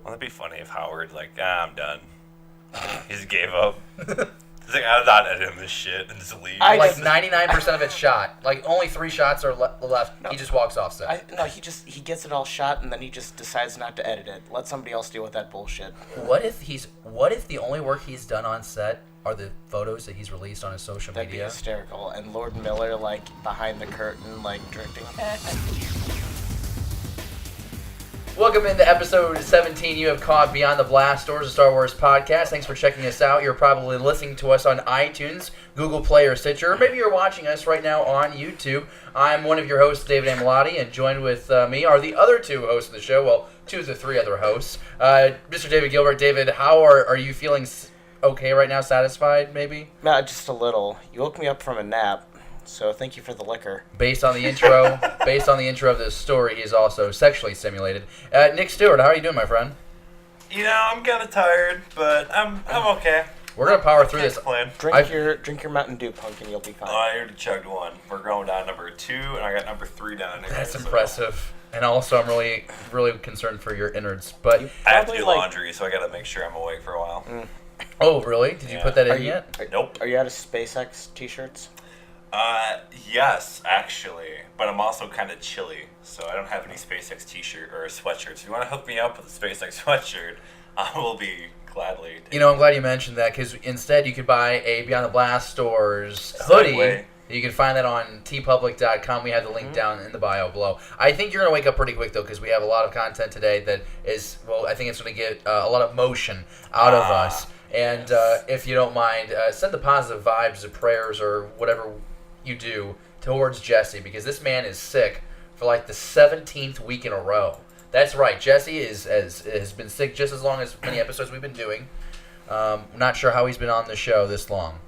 Wouldn't it be funny if Howard, I'm done. He just gave up. He's like, I'm not editing this shit, and just leaves. 99% of it's shot. Only 3 shots are left. No. He just walks off set. He gets it all shot, and then he just decides not to edit it. Let somebody else deal with that bullshit. What if the only work he's done on set are the photos that he's released on his social That'd media? Be hysterical. And Lord Miller, behind the curtain, directing. Welcome into episode 17. You have caught Beyond the Blast Doors, a Star Wars podcast. Thanks for checking us out. You're probably listening to us on iTunes, Google Play, or Stitcher. Or maybe you're watching us right now on YouTube. I'm one of your hosts, David Amilati, and joined with me are the other 2 hosts of the show. Well, 2 of the 3 other hosts. Mr. David Gilbert. David, how are you feeling okay right now? Satisfied, maybe? No, just a little. You woke me up from a nap. So thank you for the liquor. Based on the intro of this story, he is also sexually stimulated. Nick Stewart, how are you doing, my friend? I'm kind of tired, but I'm okay. We're gonna power through this. Drink your Mountain Dew, punk, and you'll be fine. I already chugged one. We're going down number 2, and I got number 3 down here. That's impressive. And also, I'm really, really concerned for your innards. But I have to do laundry, so I gotta make sure I'm awake for a while. Oh, really? Did you put that in yet? Nope. Are you out of SpaceX t-shirts? Yes, actually, but I'm also kind of chilly, so I don't have any SpaceX t-shirt or sweatshirts. If you want to hook me up with a SpaceX sweatshirt, I will be gladly. I'm glad you mentioned that, because instead you could buy a Beyond the Blast Doors hoodie. You can find that on tpublic.com. We have the link down in the bio below. I think you're going to wake up pretty quick, though, because we have a lot of content today that is, I think it's going to get a lot of motion out of us. And if you don't mind, send the positive vibes or prayers or whatever you do towards Jesse, because this man is sick for the 17th week in a row. That's right. Jesse has been sick just as long as many episodes we've been doing. Not sure how he's been on the show this long.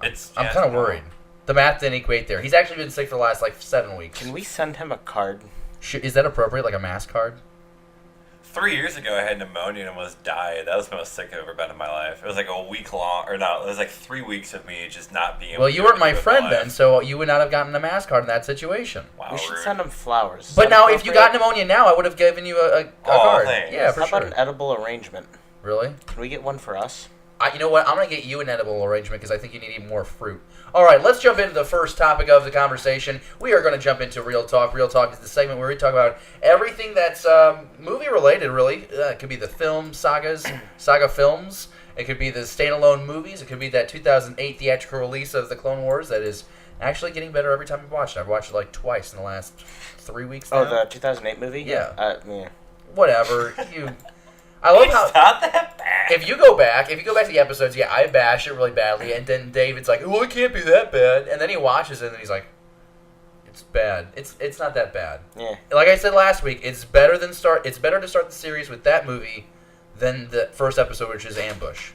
I'm kind of worried. The math didn't equate there. He's actually been sick for the last 7 weeks. Can we send him a card? Is that appropriate, like a mass card? 3 years ago, I had pneumonia and almost died. That was the most sick I've ever been in my life. It was a week long, or no, it was 3 weeks of me just not being able to. Well, you weren't my friend then, so you would not have gotten a mass card in that situation. Wow, we should send him flowers. But now, if you got pneumonia now, I would have given you a card. Thanks. Yeah, for How sure. about an edible arrangement? Really? Can we get one for us? You know what? I'm going to get you an edible arrangement because I think you need more fruit. All right, let's jump into the first topic of the conversation. We are going to jump into Real Talk. Real Talk is the segment where we talk about everything that's movie-related, really. It could be the saga films. It could be the standalone movies. It could be that 2008 theatrical release of The Clone Wars that is actually getting better every time you watch it. I've watched it twice in the last 3 weeks now. Oh, the 2008 movie? Yeah. Yeah. Whatever. I love how it's not that bad. if you go back to the episodes, I bash it really badly, and then David's like, "Oh, it can't be that bad," and then he watches it and he's like, "It's bad. It's not that bad." Yeah. Like I said last week, it's better to start the series with that movie than the first episode, which is Ambush.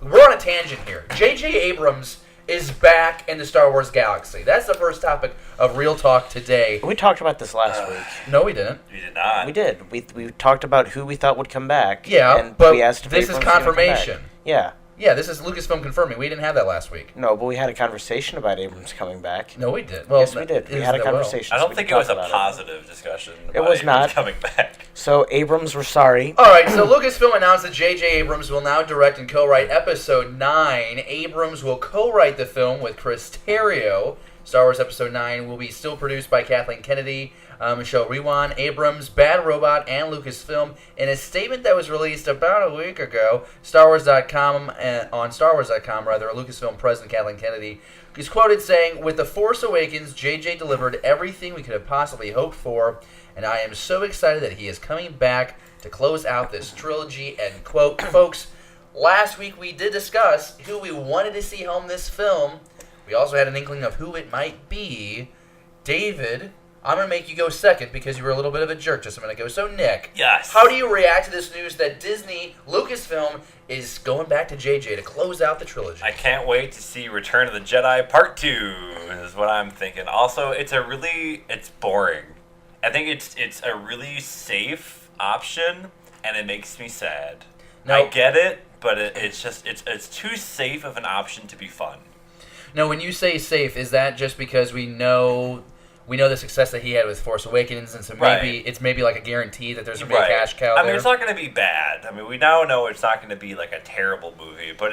We're on a tangent here. J.J. Abrams is back in the Star Wars galaxy. That's the first topic of Real Talk today. We talked about this last week. No, we didn't. You did not. We did. We talked about who we thought would come back. Yeah, and but we asked if this is Abrams was gonna come back. confirmation. Yeah. Yeah, this is Lucasfilm confirming. We didn't have that last week. No, but we had a conversation about Abrams coming back. No, we did. Well, yes, we did. We had a conversation. I don't so think it was a positive discussion. It was not. Coming back. So Abrams, we're sorry. All right, so Lucasfilm announced that J.J. Abrams will now direct and co-write Episode 9. Abrams will co-write the film with Chris Terrio. Star Wars Episode 9 will be still produced by Kathleen Kennedy, Michelle Rewan, Abrams, Bad Robot, and Lucasfilm. In a statement that was released about a week ago, on Star Wars.com, Lucasfilm president Kathleen Kennedy is quoted saying, "With The Force Awakens, J.J. delivered everything we could have possibly hoped for, and I am so excited that he is coming back to close out this trilogy," end quote. Folks, last week we did discuss who we wanted to see home this film. We also had an inkling of who it might be. David, I'm going to make you go second because you were a little bit of a jerk just a minute ago. So, Nick, yes. How do you react to this news that Disney, Lucasfilm, is going back to JJ to close out the trilogy? I can't wait to see Return of the Jedi Part 2 is what I'm thinking. Also, it's boring. I think it's a really safe option, and it makes me sad. Now, I get it, but it's too safe of an option to be fun. Now, when you say safe, is that just because we know we know the success that he had with Force Awakens, and so it's maybe like a guarantee that there's going to be a cash cow there. I mean, it's not going to be bad. I mean, we now know it's not going to be like a terrible movie, but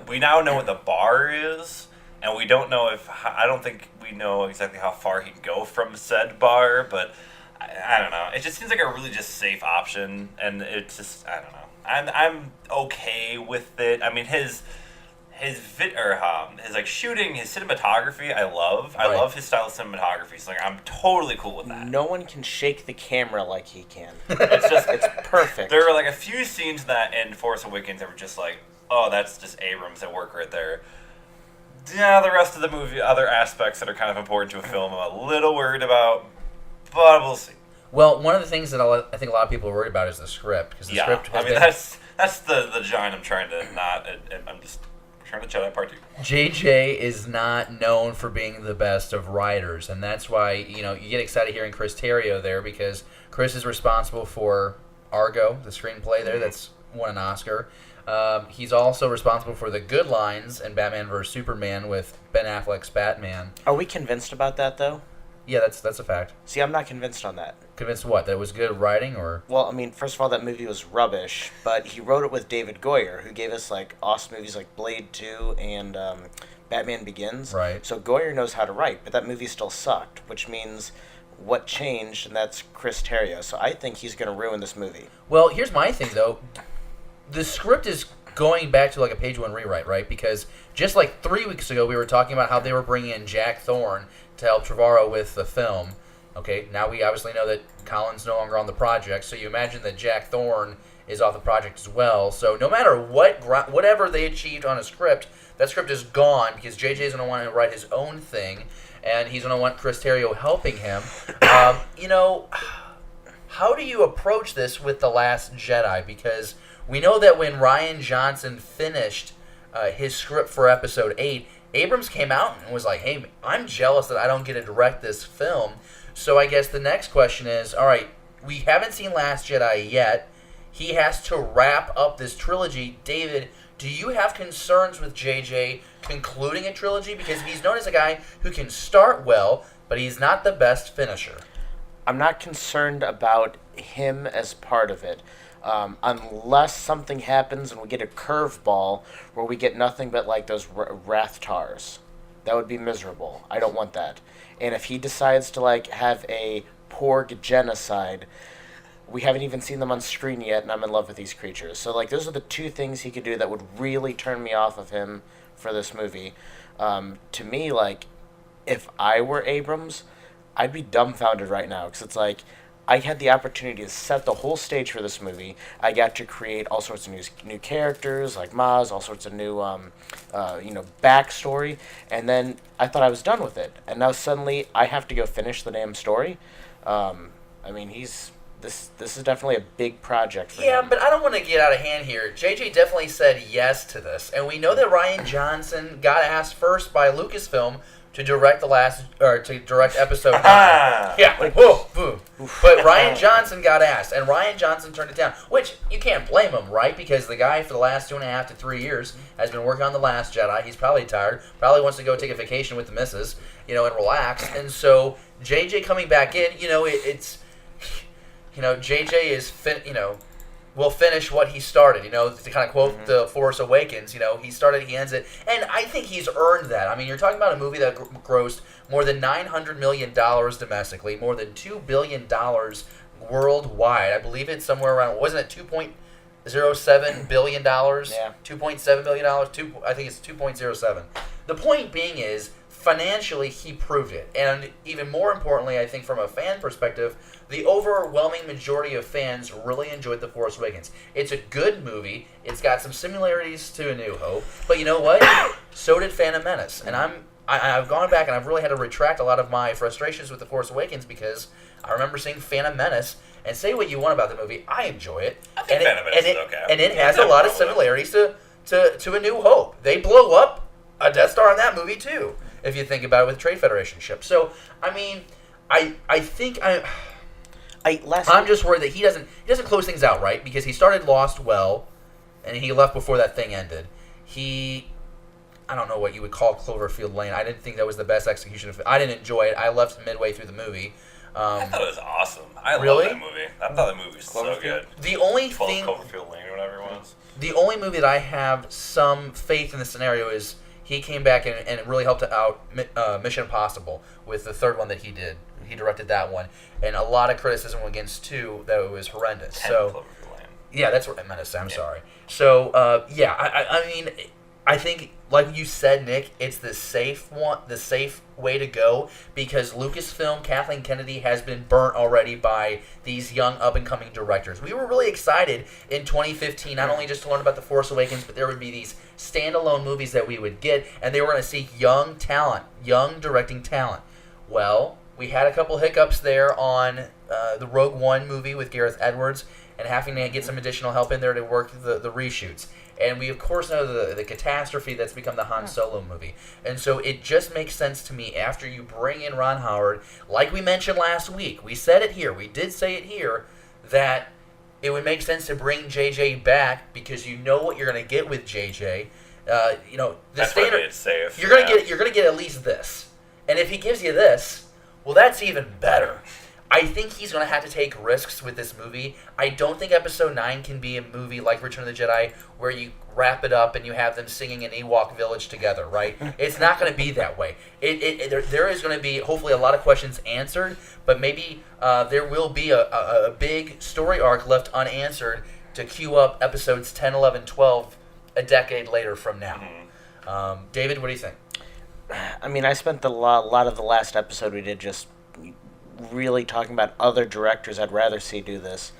we now know what the bar is, and we don't know I don't think we know exactly how far he can go from said bar, but I don't know. It just seems like a really just safe option, and it's just, I don't know. I'm okay with it. I mean, his like shooting, his cinematography, I love. I love his style of cinematography. So like, I'm totally cool with that. No one can shake the camera like he can. It's perfect. There were like a few scenes that in Force Awakens that were just like, oh, that's just Abrams at work right there. Yeah, the rest of the movie, other aspects that are kind of important to a film, I'm a little worried about, but we'll see. Well, one of the things that I think a lot of people are worried about is the script, because the script has been... that's the giant I'm trying to not. I'm just. Return of the Jedi Part 2. JJ is not known for being the best of writers, and that's why you get excited hearing Chris Terrio there, because Chris is responsible for Argo, the screenplay there that's won an Oscar. He's also responsible for the good lines in Batman vs Superman with Ben Affleck's Batman. Are we convinced about that though? Yeah, that's a fact. See, I'm not convinced on that. Convinced what? That it was good writing, or? Well, I mean, first of all, that movie was rubbish, but he wrote it with David Goyer, who gave us like awesome movies like Blade 2 and Batman Begins. Right. So Goyer knows how to write, but that movie still sucked, which means what changed, and that's Chris Terrio. So I think he's going to ruin this movie. Well, here's my thing though. The script is going back to like a page one rewrite, right? Because just like 3 weeks ago, we were talking about how they were bringing in Jack Thorne to help Trevorrow with the film. Okay, now we obviously know that Colin's no longer on the project, so you imagine that Jack Thorne is off the project as well. So no matter whatever they achieved on a script, that script is gone because JJ is going to want to write his own thing, and he's going to want Chris Terrio helping him. How do you approach this with The Last Jedi? Because we know that when Rian Johnson finished his script for Episode 8, Abrams came out and was like, hey, I'm jealous that I don't get to direct this film. So I guess the next question is, all right, we haven't seen Last Jedi yet. He has to wrap up this trilogy. David, do you have concerns with JJ concluding a trilogy? Because he's known as a guy who can start well, but he's not the best finisher. I'm not concerned about him as part of it. Unless something happens and we get a curveball where we get nothing but like those Rathtars. That would be miserable. I don't want that. And if he decides to like have a Porg genocide, we haven't even seen them on screen yet, and I'm in love with these creatures. So like those are the two things he could do that would really turn me off of him for this movie. To me, like, if I were Abrams, I'd be dumbfounded right now, because it's like, I had the opportunity to set the whole stage for this movie. I got to create all sorts of new characters, like Maz, all sorts of new, backstory, and then I thought I was done with it. And now suddenly I have to go finish the damn story. This is definitely a big project for him. Yeah, but I don't want to get out of hand here. JJ definitely said yes to this, and we know that Rian Johnson got asked first by Lucasfilm to direct episode 9. Yeah, whoa. But Rian Johnson got asked, and Rian Johnson turned it down, which you can't blame him, right? Because the guy for the last 2.5 to 3 years has been working on The Last Jedi. He's probably tired, probably wants to go take a vacation with the missus, and relax. And so JJ coming back in, JJ is will finish what he started, to kind of quote The Force Awakens, he started, he ends it, and I think he's earned that. I mean, you're talking about a movie that grossed more than $900 million domestically, more than $2 billion worldwide. I believe it's somewhere around, wasn't it $2.07 billion? Yeah. $2.7 billion? I think it's 2.07. The point being is, financially, he proved it. And even more importantly, I think from a fan perspective, the overwhelming majority of fans really enjoyed The Force Awakens. It's a good movie. It's got some similarities to A New Hope. But you know what? So did Phantom Menace. And I've gone back and I've really had to retract a lot of my frustrations with The Force Awakens, because I remember seeing Phantom Menace, and say what you want about the movie, I enjoy it. I think Phantom Menace is okay. And it has a lot of similarities to A New Hope. They blow up a Death Star in that movie too, if you think about it, with Trade Federation ships. So, I mean, I'm just worried that he doesn't close things out right, because he started Lost well, and he left before that thing ended. I don't know what you would call Cloverfield Lane. I didn't think that was the best execution of it. I didn't enjoy it. I left midway through the movie. I thought it was awesome. I Really? love that movie. I thought the movie was so good. The only 12 thing, Cloverfield Lane or whatever it was. the only movie that I have some faith in the scenario is he came back and really helped out Mission Impossible with the third one that he did. He directed that one, and a lot of criticism against 2 that it was horrendous. 10 So Cloverfield Lane. yeah, that's what I meant to say. I'm sorry. So I mean, I think like you said, Nick, it's the safe way to go because Lucasfilm, Kathleen Kennedy has been burnt already by these young up and coming directors. We were really excited in 2015 not only just to learn about The Force Awakens, but there would be these standalone movies that we would get, and they were going to seek young talent, young directing talent. Well, we had a couple hiccups there on the Rogue One movie with Gareth Edwards and having to get some additional help in there to work the reshoots. And we, of course, know the catastrophe that's become the Han Solo movie. And so it just makes sense to me after you bring in Ron Howard, like we mentioned last week, we said it here, we did say it here, that it would make sense to bring JJ back because you know what you're going to get with JJ. The That's standard, it's safe. you're gonna get at least this. And if he gives you this, well, that's even better. I think he's going to have to take risks with this movie. I don't think Episode 9 can be a movie like Return of the Jedi where you wrap it up and you have them singing in Ewok Village together, right? It's not going to be that way. There is going to be, hopefully, a lot of questions answered, but maybe there will be a big story arc left unanswered to queue up Episodes 10, 11, 12 a decade later from now. Mm-hmm. David, what do you think? I mean, I spent a lot of the last episode we did just really talking about other directors I'd rather see do this.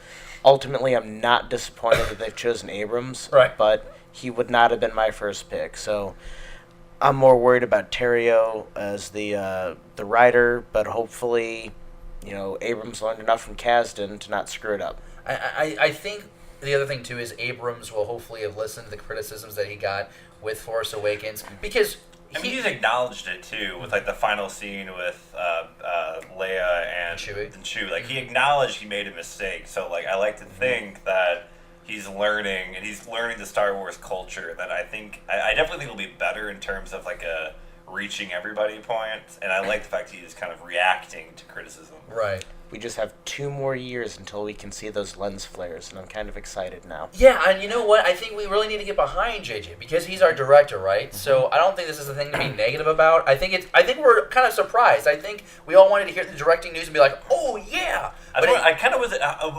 Ultimately, I'm not disappointed that they've chosen Abrams, right? But he would not have been my first pick. So I'm more worried about Terrio as the writer, but hopefully, Abrams learned enough from Kasdan to not screw it up. I think the other thing too is Abrams will hopefully have listened to the criticisms that he got with Force Awakens because. He's acknowledged it too with like the final scene with Leia and Chewie. Like he acknowledged he made a mistake. So like I like to think that he's learning and he's learning the Star Wars culture. That I definitely think will be better in terms of like a reaching everybody point. And I like the fact he's kind of reacting to criticism. Right. We just have 2 more years until we can see those lens flares, and I'm kind of excited now. Yeah, and you know what? I think we really need to get behind JJ because he's our director, right? Mm-hmm. So I don't think this is a thing to be negative about. I think we're kind of surprised. I think we all wanted to hear the directing news and be like, "Oh yeah!" I kind of was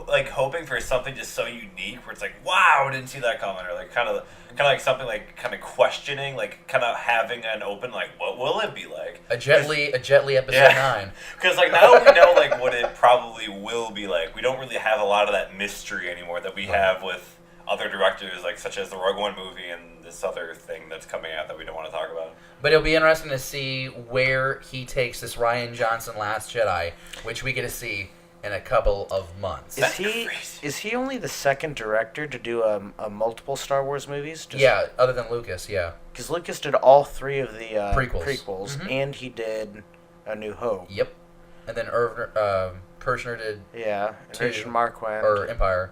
like hoping for something just so unique, where it's like, "Wow, I didn't see that coming," or like kind of like something like kind of questioning, like kind of having an open like, "What will it be like?" A Jet Li episode 9. Because like now we know like what it probably will be like. We don't really have a lot of that mystery anymore that we have with other directors, like such as the Rogue One movie and this other thing that's coming out that we don't want to talk about. But it'll be interesting to see where he takes this Rian Johnson Last Jedi, which we get to see in a couple of months. Is he only the second director to do a multiple Star Wars movies? Other than Lucas, yeah. Because Lucas did all 3 of the prequels. Mm-hmm. And he did A New Hope. Yep. And then Kirshner did Richard Marquand. Or Empire.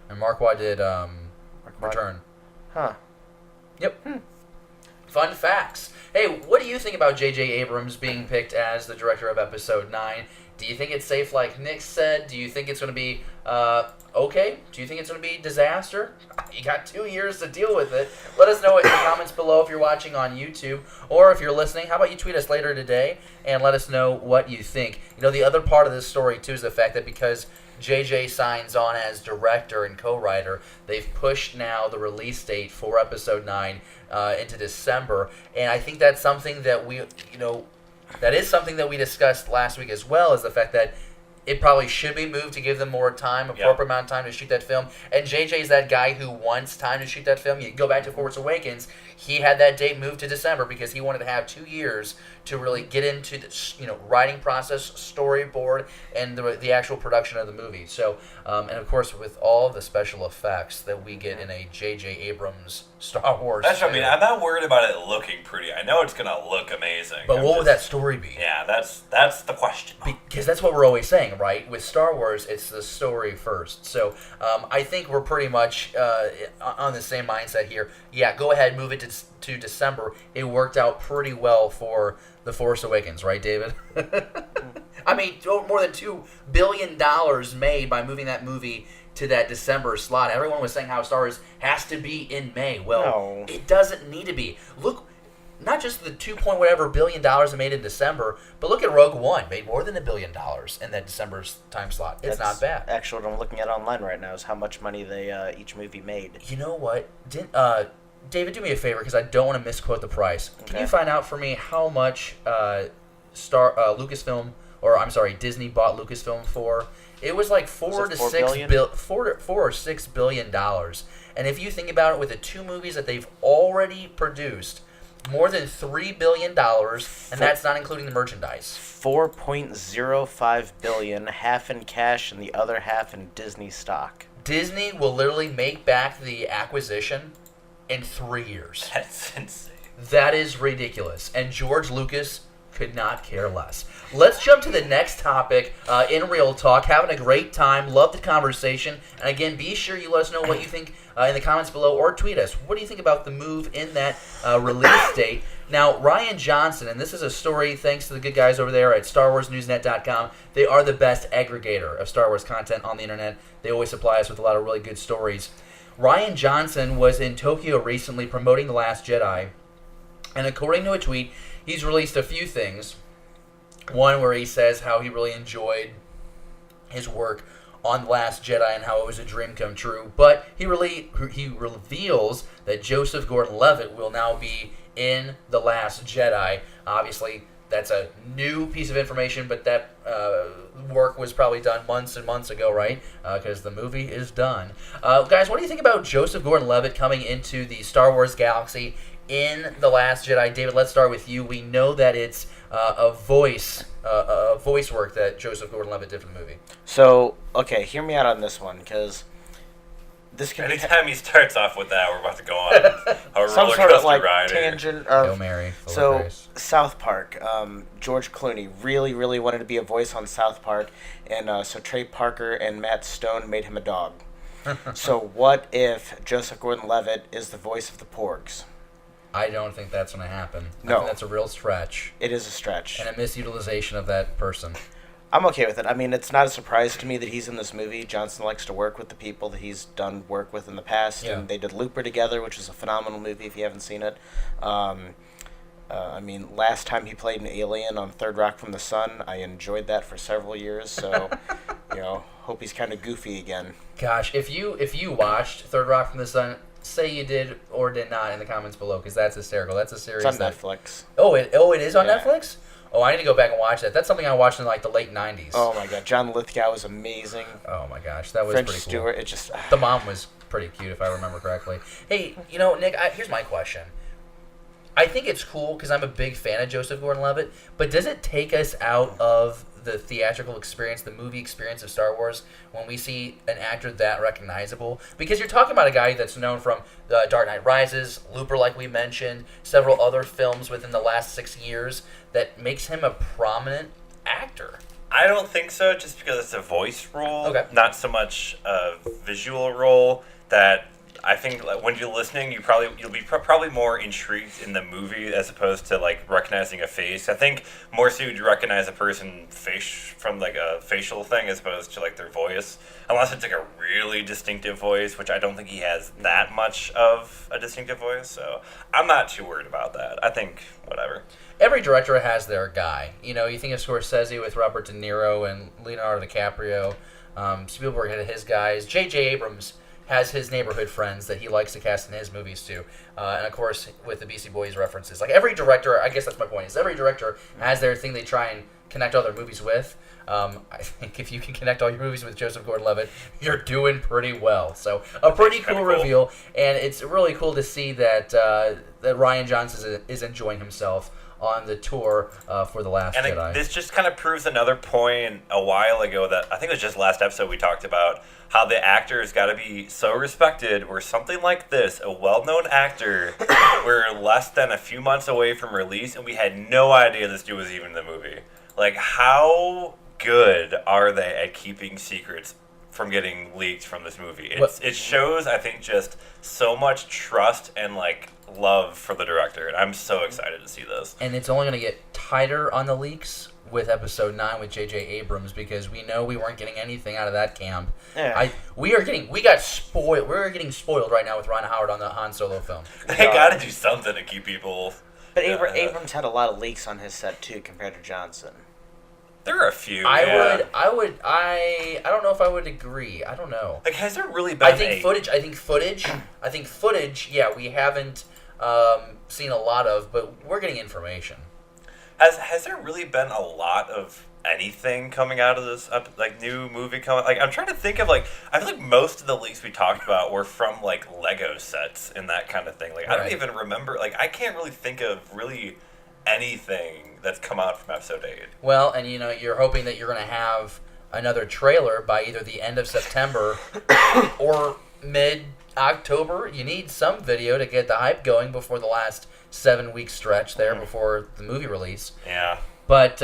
And Marquand did Return. Huh. Yep. Fun facts. Hey, what do you think about J.J. Abrams being picked as the director of Episode 9? Do you think it's safe like Nick said? Do you think it's going to be okay? Do you think it's going to be disaster? You got 2 years to deal with it. Let us know in the comments below if you're watching on YouTube. Or if you're listening, how about you tweet us later today and let us know what you think. The other part of this story, too, is the fact that because JJ signs on as director and co-writer, they've pushed now the release date for Episode 9 into December. And I think that's something that that is something that we discussed last week as well, is the fact that it probably should be moved to give them more time, appropriate amount of time to shoot that film. And JJ's that guy who wants time to shoot that film. You go back to Force Awakens, he had that date moved to December because he wanted to have 2 years to really get into the writing process, storyboard, and the actual production of the movie. So, and of course, with all the special effects that we get in a J.J. Abrams Star Wars. That's what I mean. I'm not worried about it looking pretty. I know it's gonna look amazing. But what would that story be? Yeah, that's the question. Because that's what we're always saying, right? With Star Wars, it's the story first. So I think we're pretty much on the same mindset here. Yeah, go ahead, move it to December. It worked out pretty well for The Force Awakens, right, David? I mean, more than $2 billion made by moving that movie to that December slot. Everyone was saying how Star Wars has to be in May. Well, It doesn't need to be. Look, not just the $2 billion it made in December, but look at Rogue One. Made more than $1 billion in that December time slot. It's not bad. Actually, what I'm looking at online right now is how much money they each movie made. You know what? David, do me a favor because I don't want to misquote the price. Can you find out for me how much Lucasfilm, or I'm sorry, Disney bought Lucasfilm for? It was like $4 or $6 billion. And if you think about it, with the two movies that they've already produced, more than $3 billion, and that's not including the merchandise. $4.05 billion, half in cash and the other half in Disney stock. Disney will literally make back the acquisition in 3 years. That's insane. That is ridiculous. And George Lucas could not care less. Let's jump to the next topic in Real Talk. Having a great time. Love the conversation. And again, be sure you let us know what you think in the comments below, or tweet us. What do you think about the move in that release date? Now, Rian Johnson, and this is a story thanks to the good guys over there at StarWarsNewsNet.com. They are the best aggregator of Star Wars content on the internet. They always supply us with a lot of really good stories. Rian Johnson was in Tokyo recently promoting The Last Jedi. And according to a tweet, he's released a few things. One where he says how he really enjoyed his work on The Last Jedi and how it was a dream come true. But he reveals that Joseph Gordon-Levitt will now be in The Last Jedi. Obviously, that's a new piece of information, but that work was probably done months and months ago, right? Because the movie is done. Guys, what do you think about Joseph Gordon-Levitt coming into the Star Wars galaxy in The Last Jedi? David, let's start with you. We know that it's a voice work that Joseph Gordon-Levitt did for the movie. So, okay, hear me out on this one, because this can anytime he starts off with that, we're about to go on a some roller sort of coaster ride. tangent of Hail Mary, so South Park. George Clooney really, really wanted to be a voice on South Park, and so Trey Parker and Matt Stone made him a dog. So what if Joseph Gordon-Levitt is the voice of the Porgs? I don't think that's going to happen. No. I think that's a real stretch. It is a stretch. And a misutilization of that person. I'm okay with it. I mean, it's not a surprise to me that he's in this movie. Johnson likes to work with the people that he's done work with in the past. Yeah. And they did Looper together, which is a phenomenal movie if you haven't seen it. I mean, last time he played an alien on Third Rock from the Sun, I enjoyed that for several years. So, hope he's kind of goofy again. Gosh, if you watched Third Rock from the Sun, say you did or did not in the comments below, because that's hysterical. That's a series. It's on Netflix. Oh, it is on Netflix? Oh, I need to go back and watch that. That's something I watched in like the late 90s. Oh my god, John Lithgow was amazing. Oh my gosh, that was French pretty Stewart, cool. it just The mom was pretty cute, if I remember correctly. Hey, Nick, here's my question. I think it's cool because I'm a big fan of Joseph Gordon-Levitt, but does it take us out of the theatrical experience, the movie experience of Star Wars, when we see an actor that recognizable? Because you're talking about a guy that's known from Dark Knight Rises, Looper, like we mentioned, several other films within the last 6 years that makes him a prominent actor. I don't think so, just because it's a voice role, not so much a visual role. That I think when you're listening, you'll be probably more intrigued in the movie as opposed to like recognizing a face. I think more so you'd recognize a person from like a facial thing as opposed to like their voice, unless it's like a really distinctive voice, which I don't think he has that much of a distinctive voice. So I'm not too worried about that. I think whatever. Every director has their guy. You think of Scorsese with Robert De Niro and Leonardo DiCaprio. Spielberg had his guys. J.J. Abrams has his neighborhood friends that he likes to cast in his movies too. And of course, with the Beastie Boys references. Like every director, I guess that's my point, is every director has their thing they try and connect all their movies with. I think if you can connect all your movies with Joseph Gordon-Levitt, you're doing pretty well. So a pretty cool reveal, and it's really cool to see that that Rian Johnson is enjoying himself on the tour for The Last Jedi. This just kind of proves another point a while ago that I think it was just last episode we talked about how the actors got to be so respected where something like this, a well-known actor, we're less than a few months away from release and we had no idea this dude was even in the movie. Like, how good are they at keeping secrets from getting leaked from this movie? It shows, I think, just so much trust and, like, love for the director. And I'm so excited to see this. And it's only going to get tighter on the leaks with Episode 9 with J.J. Abrams because we know we weren't getting anything out of that camp. Yeah. We got spoiled. We're getting spoiled right now with Ron Howard on the Han Solo film. They got to do something to keep people... But Abrams had a lot of leaks on his set, too, compared to Johnson. There are a few. I don't know if I would agree. I don't know. Like, has there really been I think footage, yeah, we haven't seen a lot of, but we're getting information. Has there really been a lot of anything coming out of this new movie coming? Like, I'm trying to think of, like, I feel like most of the leaks we talked about were from, like, Lego sets and that kind of thing. Like, right. I don't even remember, like, I can't really think of really anything that's come out from Episode 8. Well, and you're hoping that you're going to have another trailer by either the end of September or mid-October. You need some video to get the hype going before the last 7-week stretch there before the movie release. Yeah. But,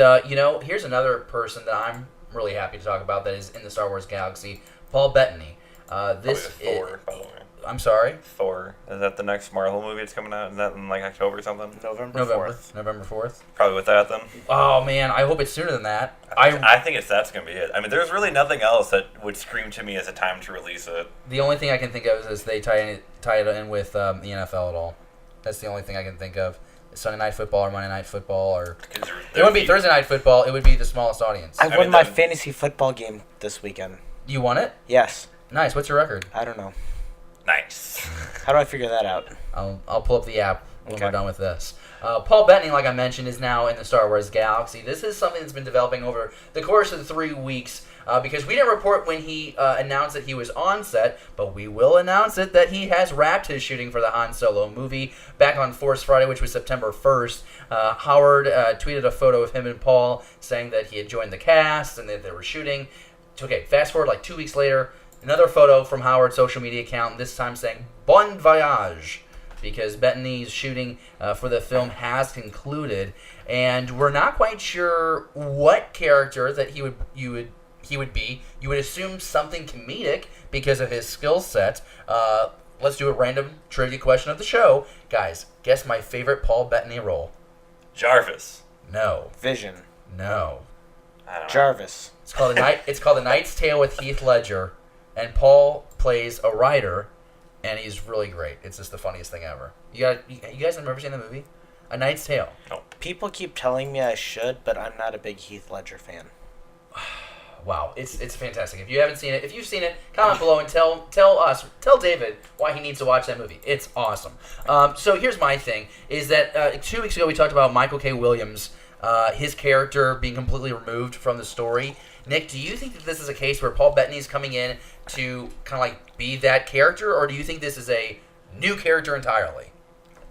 here's another person that I'm really happy to talk about that is in the Star Wars galaxy, Paul Bettany. Thor, by the way. I'm sorry? Thor. Is that the next Marvel movie that's coming out? Is that in, like, October or something? November 4th. November 4th? Probably with that, then. Oh, man. I hope it's sooner than that. I think that's going to be it. I mean, there's really nothing else that would scream to me as a time to release it. The only thing I can think of is they tie it in with the NFL at all. That's the only thing I can think of. Sunday Night Football or Monday Night Football, or it wouldn't be Thursday Night Football. It would be the smallest audience. I won my fantasy football game this weekend. You won it? Yes. Nice. What's your record? I don't know. Nice. How do I figure that out? I'll pull up the app when we're done with this. Paul Bettany, like I mentioned, is now in the Star Wars galaxy. This is something that's been developing over the course of the 3 weeks. Because we didn't report when he announced that he was on set, but we will announce it that he has wrapped his shooting for the Han Solo movie back on Force Friday, which was September 1st. Howard tweeted a photo of him and Paul saying that he had joined the cast and that they were shooting. Okay, fast forward like 2 weeks later, another photo from Howard's social media account, this time saying Bon Voyage, because Bettany's shooting for the film has concluded, and we're not quite sure what character that he would be. You would assume something comedic because of his skill set. Let's do a random trivia question of the show. Guys, guess my favorite Paul Bettany role. Jarvis. No. Vision. No. I don't know. Jarvis. It's called The Knight's Tale with Heath Ledger, and Paul plays a writer, and he's really great. It's just the funniest thing ever. You guys have never seen the movie? A Knight's Tale. No. People keep telling me I should, but I'm not a big Heath Ledger fan. Wow, it's fantastic. If you haven't seen it, if you've seen it, comment below and tell David why he needs to watch that movie. It's awesome. So here's my thing, is that 2 weeks ago we talked about Michael K. Williams, his character being completely removed from the story. Nick, do you think that this is a case where Paul Bettany's coming in to kind of like be that character, or do you think this is a new character entirely?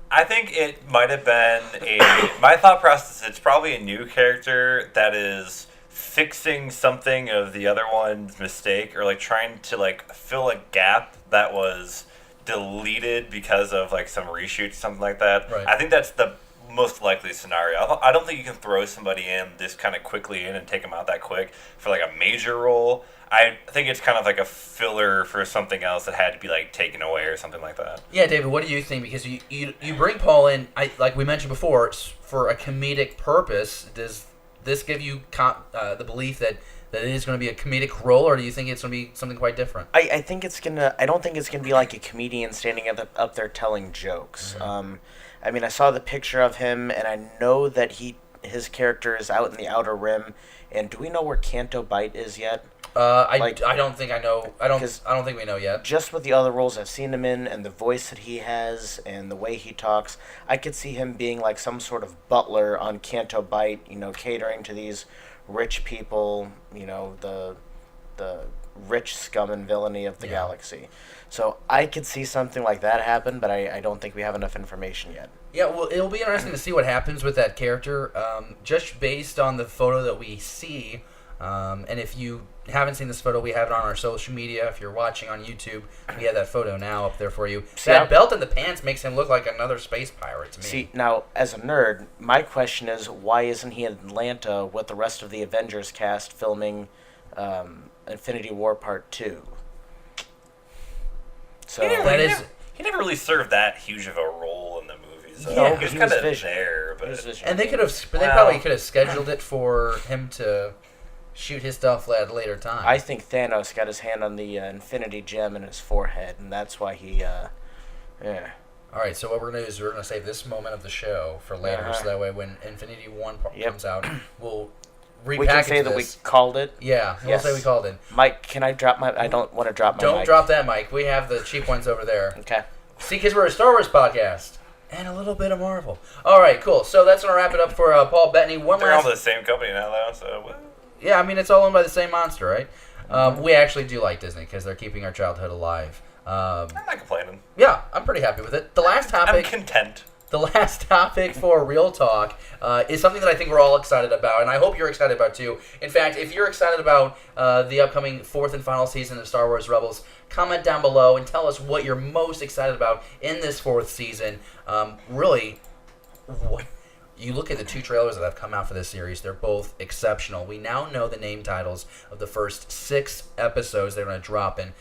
I think it might have been my thought process, it's probably a new character that is fixing something of the other one's mistake, or like trying to like fill a gap that was deleted because of like some reshoot, something like that. Right. I think that's the most likely scenario. I don't think you can throw somebody in this kind of quickly in and take them out that quick for like a major role. I think it's kind of like a filler for something else that had to be like taken away or something like that. Yeah, David, what do you think? Because you bring Paul in, like we mentioned before, for a comedic purpose. Does this give you the belief that it is going to be a comedic role, or do you think it's going to be something quite different? I think it's gonna. I don't think it's gonna be like a comedian standing up there telling jokes. Mm-hmm. I mean, I saw the picture of him, and I know that his character is out in the Outer Rim. And do we know where Canto Bight is yet? I don't think I know. I don't think we know yet. Just with the other roles I've seen him in, and the voice that he has, and the way he talks, I could see him being like some sort of butler on Canto Bight, catering to these rich people, the rich scum and villainy of the galaxy. So I could see something like that happen, but I don't think we have enough information yet. Yeah, well, it'll be interesting to see what happens with that character, just based on the photo that we see. And if you haven't seen this photo, we have it on our social media. If you're watching on YouTube, we have that photo now up there for you. That belt and the pants makes him look like another space pirate to me. See, now, as a nerd, my question is, why isn't he in Atlanta with the rest of the Avengers cast filming Infinity War Part 2? So he never really served that huge of a role in the movie. So Yeah, he was kind of there, but and they probably could have scheduled it for him to shoot his stuff at a later time. I think Thanos got his hand on the Infinity Gem in his forehead, and that's why he, All right, so what we're going to do is we're going to save this moment of the show for later, so that way when Infinity War comes out, we'll repackage we can say this. that we called it. Yeah, we'll say we called it. Mike, can I drop my... I don't want to drop my Don't mic. drop that mic. We have the cheap ones over there. Okay. See, because we're a Star Wars podcast. And a little bit of Marvel. All right, cool. So that's going to wrap it up for Paul Bettany. They're all the same company now, though, so... Well. Yeah, I mean, it's all owned by the same monster, right? We actually do like Disney because they're keeping our childhood alive. I'm not complaining. Yeah, I'm pretty happy with it. The last topic... I'm content. The last topic for Real Talk is something that I think we're all excited about, and I hope you're excited about too. In fact, if you're excited about the upcoming 4th and final season of Star Wars Rebels, comment down below and tell us what you're most excited about in this 4th season. Really, you look at the 2 trailers that have come out for this series, they're both exceptional. We now know the name titles of the first 6 episodes they're going to drop in.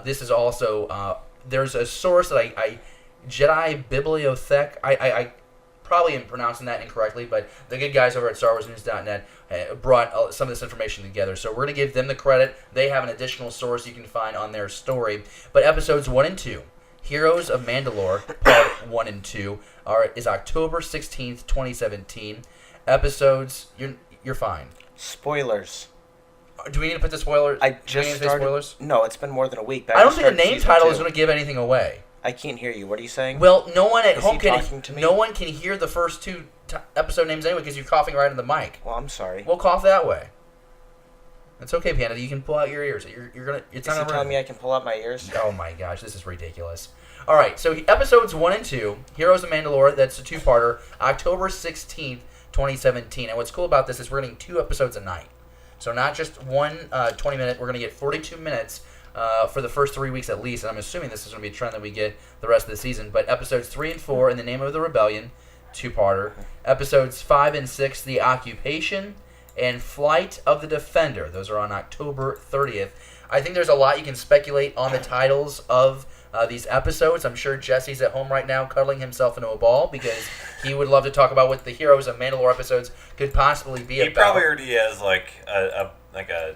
This is also, there's a source that I Jedi Bibliothek. I probably am pronouncing that incorrectly, but the good guys over at StarWarsNews.net brought some of this information together. So we're going to give them the credit. They have an additional source you can find on their story. But episodes 1 and 2, Heroes of Mandalore, part 1 and 2, is October 16th, 2017. Episodes, you're fine. Spoilers. Do we need to put the spoilers? I just started. Spoilers? No, it's been more than a week. But I don't think the name title 2. is going to give anything away. I can't hear you. What are you saying? Well, no one at home no one can hear the first 2 episode names anyway because you're coughing right in the mic. Well, I'm sorry. We'll cough that way. It's okay, Panda. You can pull out your ears. You're gonna. It's Is not he telling me I can pull out my ears? Oh my gosh, this is ridiculous. All right, so episodes 1 and 2, Heroes of Mandalore. That's a 2-parter. October 16th, 2017. And what's cool about this is we're getting 2 episodes a night. So not just one 20-minute. We're gonna get 42 minutes. For the first 3 weeks at least, and I'm assuming this is going to be a trend that we get the rest of the season. But episodes 3 and 4, In the Name of the Rebellion, 2-parter. Episodes 5 and 6, The Occupation, and Flight of the Defender. Those are on October 30th. I think there's a lot you can speculate on the titles of these episodes. I'm sure Jesse's at home right now cuddling himself into a ball because he would love to talk about what the Heroes of Mandalore episodes could possibly be about. He probably already has like a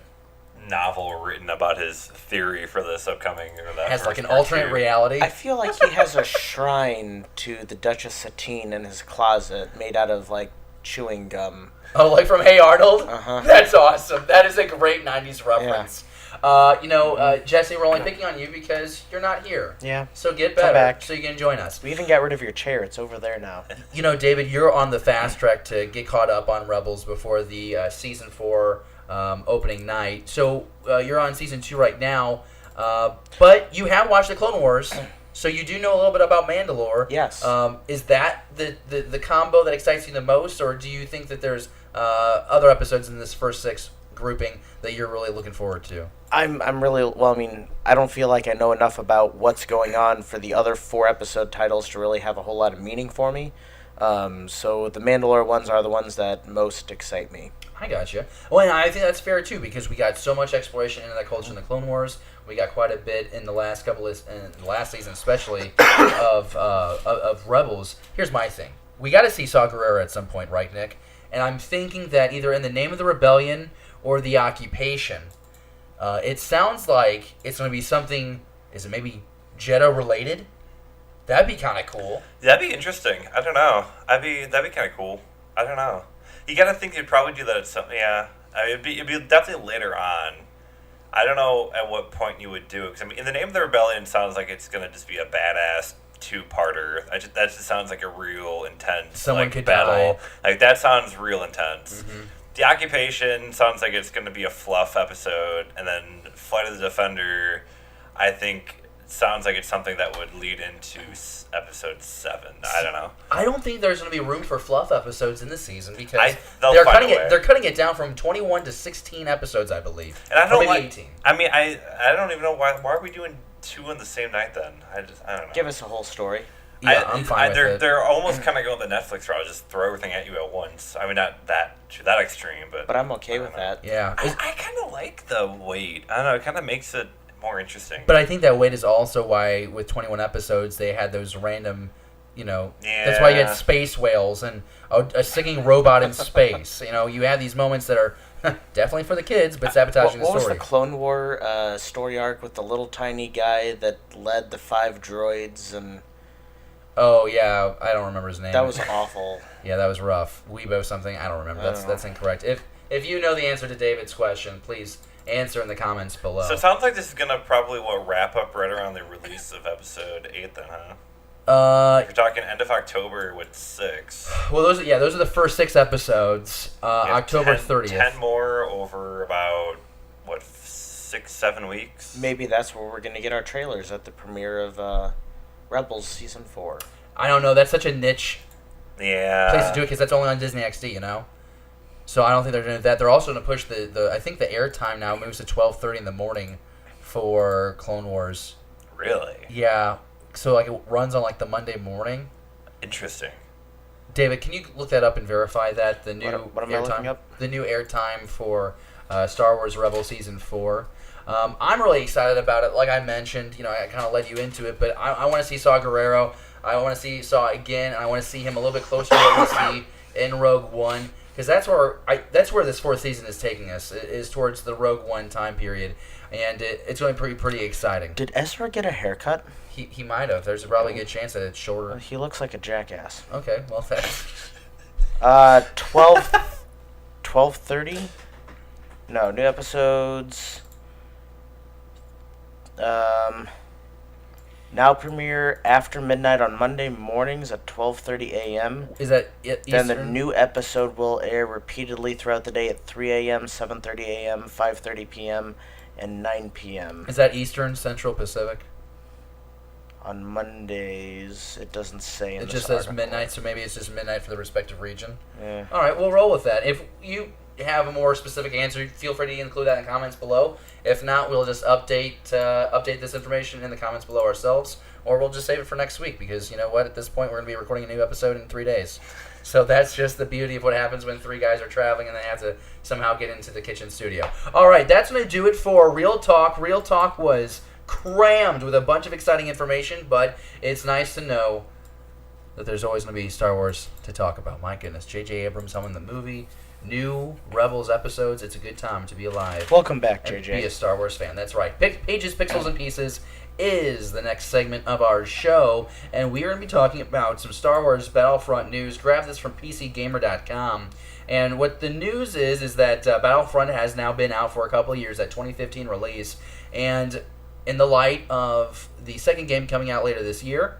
novel written about his theory for this upcoming has like an alternate reality. I feel like he has a shrine to the Duchess Satine in his closet made out of like chewing gum. Oh, like from Hey Arnold? Uh-huh. That's awesome. That is a great 90s reference. Yeah. Jesse, we're only picking on you because you're not here. Yeah. So get better back. so you can join us. We even got rid of your chair. It's over there now. David, you're on the fast track to get caught up on Rebels before the Season 4 opening night. So you're on Season 2 right now, but you have watched the Clone Wars, so you do know a little bit about Mandalore. Yes. Is that the combo that excites you the most, or do you think that there's other episodes in this first 6 grouping that you're really looking forward to? I'm really, well, I mean, I don't feel like I know enough about what's going on for the other 4 episode titles to really have a whole lot of meaning for me. So the Mandalore ones are the ones that most excite me. I gotcha. Well, and I think that's fair too because we got so much exploration into that culture in the Clone Wars. We got quite a bit in the last last season, especially of Rebels. Here's my thing: we got to see Saw Gerrera at some point, right, Nick? And I'm thinking that either In the Name of the Rebellion or The Occupation. It sounds like it's going to be something. Is it maybe Jedi related? That'd be kind of cool. That'd be interesting. I don't know. That'd be kind of cool. I don't know. You gotta think they'd probably do that at some. Yeah, I mean, it'd be definitely later on. I don't know at what point you would do it. 'Cause, I mean, In the Name of the Rebellion sounds like it's gonna just be a badass 2-parter. That just sounds like a real intense Someone like, could battle. die. Like that sounds real intense. Mm-hmm. The Occupation sounds like it's going to be a fluff episode, and then Flight of the Defender, I think, sounds like it's something that would lead into episode 7. I don't know. I don't think there's going to be room for fluff episodes in this season because they're cutting it down from 21 to 16 episodes, I believe. And I don't maybe like 18. I mean, I don't even know why are we doing 2 on the same night then? I don't know. Give us a whole story. Yeah, I'm fine with it. They're almost kind of going the Netflix route, just throw everything at you at once. I mean, not that to that extreme, but I'm okay with that. Yeah. I kind of like the wait. I don't know. It kind of makes it more interesting. But I think that weight is also why with 21 episodes they had those random, that's why you had space whales and a singing robot in space. You have these moments that are definitely for the kids, but sabotaging the story. What was the Clone War story arc with the little tiny guy that led the 5 droids and... Oh, yeah, I don't remember his name. That was awful. Yeah, that was rough. Weebo something, I don't remember. That's incorrect. If you know the answer to David's question, please answer in the comments below. So it sounds like this is going to probably wrap up right around the release of episode 8 then, huh? You're talking end of October with 6. Well, those are the first 6 episodes. October 30th. 10 more over about, 6-7 weeks? Maybe that's where we're going to get our trailers at the premiere of Rebels Season 4. I don't know. That's such a niche place to do it because that's only on Disney XD, So I don't think they're doing that. They're also going to push the I think the airtime now moves to 12:30 in the morning for Clone Wars. Really? Yeah. So it runs on the Monday morning. Interesting. David, can you look that up and verify that the new what am I looking up? The new airtime for Star Wars Rebels Season 4. I'm really excited about it. Like I mentioned, I kind of led you into it, but I want to see Saw Gerrera. I want to see Saw again, and I want to see him a little bit closer to what we see in Rogue One, because that's where this 4th season is taking us. It is towards the Rogue One time period, and it's going to be pretty exciting. Did Ezra get a haircut? He might have. There's probably a good chance that it's shorter. He looks like a jackass. Okay, well that's 12:30. No, new episodes. Now premiere after midnight on Monday mornings at 12:30 a.m. Is that Eastern? Then the new episode will air repeatedly throughout the day at 3 a.m., 7:30 a.m., 5:30 p.m., and 9 p.m. Is that Eastern, Central, Pacific? On Mondays, it doesn't say in It this just says article. midnight, so maybe it's just midnight for the respective region. Yeah. All right, we'll roll with that. If you have a more specific answer, feel free to include that in the comments below. If not, we'll just update this information in the comments below ourselves, or we'll just save it for next week because you know what? At this point, we're going to be recording a new episode in 3 days. So that's just the beauty of what happens when 3 guys are traveling and they have to somehow get into the kitchen studio. All right, that's going to do it for Real Talk. Real Talk was crammed with a bunch of exciting information, but it's nice to know that there's always going to be Star Wars to talk about. My goodness, J.J. Abrams home in the movie, new Rebels episodes. It's a good time to be alive. Welcome back, and J.J. be a Star Wars fan. That's right. Pages, Pixels, and Pieces is the next segment of our show, and we are going to be talking about some Star Wars Battlefront news. Grab this from PCGamer.com. And what the news is that Battlefront has now been out for a couple of years, that 2015 release, and in the light of the second game coming out later this year,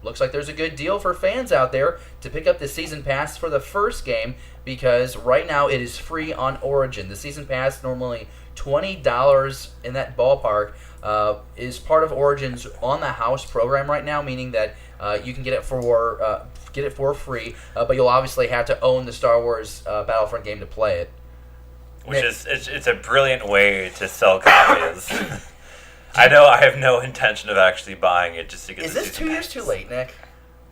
looks like there's a good deal for fans out there to pick up the Season Pass for the first game because right now it is free on Origin. The Season Pass, normally $20 in that ballpark, is part of Origin's On the House program right now, meaning that you can get it for free, but you'll obviously have to own the Star Wars Battlefront game to play it. Which it's a brilliant way to sell copies. I know I have no intention of actually buying it just to get. Is this 2 years too late, Nick?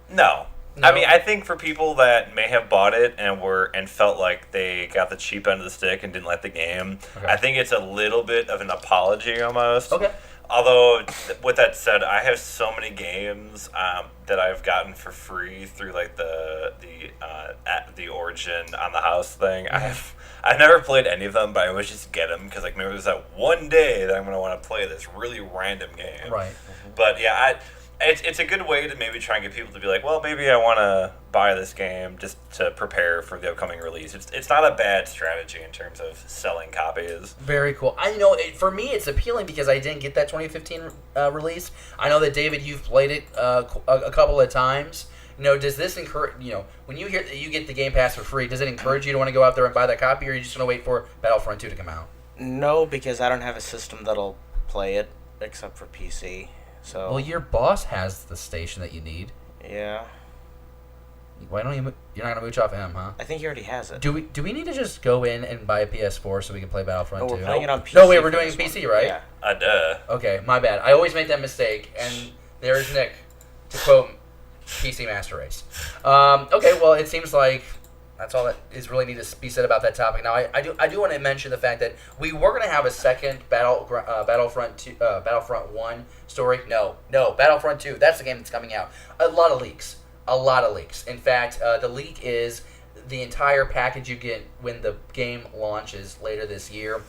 No. I mean, I think for people that may have bought it and felt like they got the cheap end of the stick and didn't like the game, okay. I think it's a little bit of an apology almost. Okay. Although, with that said, I have so many games that I've gotten for free through like the Origin on the house thing. I've never played any of them, but I always just get them because like maybe there's that one day that I'm gonna want to play this really random game. Right. Mm-hmm. But yeah, it's a good way to maybe try and get people to be like, well, maybe I want to buy this game just to prepare for the upcoming release. It's not a bad strategy in terms of selling copies. Very cool. I know for me it's appealing because I didn't get that 2015 release. I know that David, you've played it a couple of times, does this encourage, when you hear that you get the Game Pass for free, does it encourage you to want to go out there and buy that copy, or are you just going to wait for Battlefront 2 to come out? No, because I don't have a system that'll play it except for PC. So. Well, your boss has the station that you need. Yeah. Why don't you? You're not gonna mooch off him, huh? I think he already has it. Do we need to just go in and buy a PS4 so we can play Battlefront 2? We're playing it on PC. No, wait, we're doing PC, right? Yeah. Duh. Okay, my bad. I always make that mistake, and there's Nick to quote PC Master Race. Okay, well, it seems like that's all that is really need to be said about that topic. Now, I do want to mention the fact that we were going to have a second Battlefront 1 story. No, Battlefront 2. That's the game that's coming out. A lot of leaks. In fact, the leak is the entire package you get when the game launches later this year.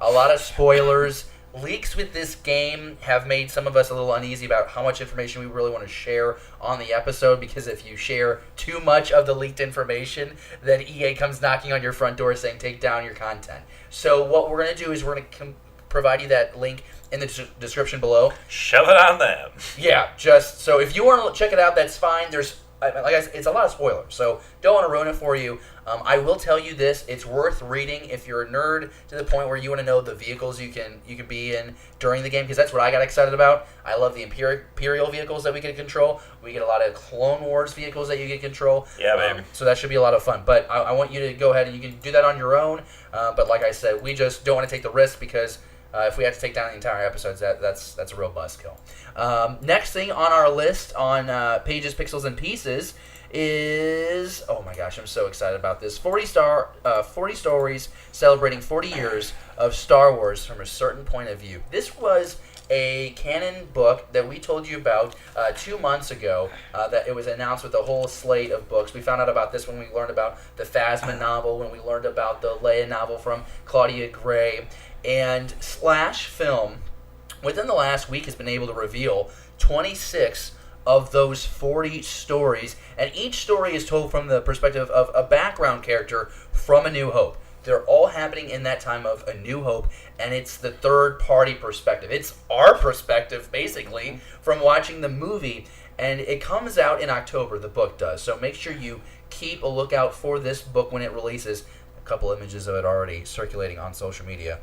A lot of spoilers. Leaks with this game have made some of us a little uneasy about how much information we really want to share on the episode, because if you share too much of the leaked information, then EA comes knocking on your front door saying, take down your content. So what we're going to do is we're going to provide you that link in the description below. Shove it on them. Yeah, just so if you want to check it out, that's fine. There's, like I said, it's a lot of spoilers, so don't want to ruin it for you. I will tell you this: it's worth reading if you're a nerd to the point where you want to know the vehicles you can be in during the game, because that's what I got excited about. I love the Imperial vehicles that we get to control. We get a lot of Clone Wars vehicles that you get to control. Yeah, baby. So that should be a lot of fun. But I want you to go ahead and you can do that on your own. But like I said, we just don't want to take the risk, because if we have to take down the entire episodes, that's a real buzzkill. Next thing on our list on Pages, Pixels, and Pieces is, oh my gosh, I'm so excited about this. 40 stories celebrating 40 years of Star Wars from a certain point of view. This was a canon book that we told you about 2 months ago, that it was announced with a whole slate of books. We found out about this when we learned about the Phasma novel, when we learned about the Leia novel from Claudia Gray. And Lucasfilm, within the last week, has been able to reveal 26 of those 40 stories, and each story is told from the perspective of a background character from A New Hope. They're all happening in that time of A New Hope, and it's the third-party perspective. It's our perspective, basically, from watching the movie, and it comes out in October, the book does, so make sure you keep a lookout for this book when it releases. A couple images of it already circulating on social media.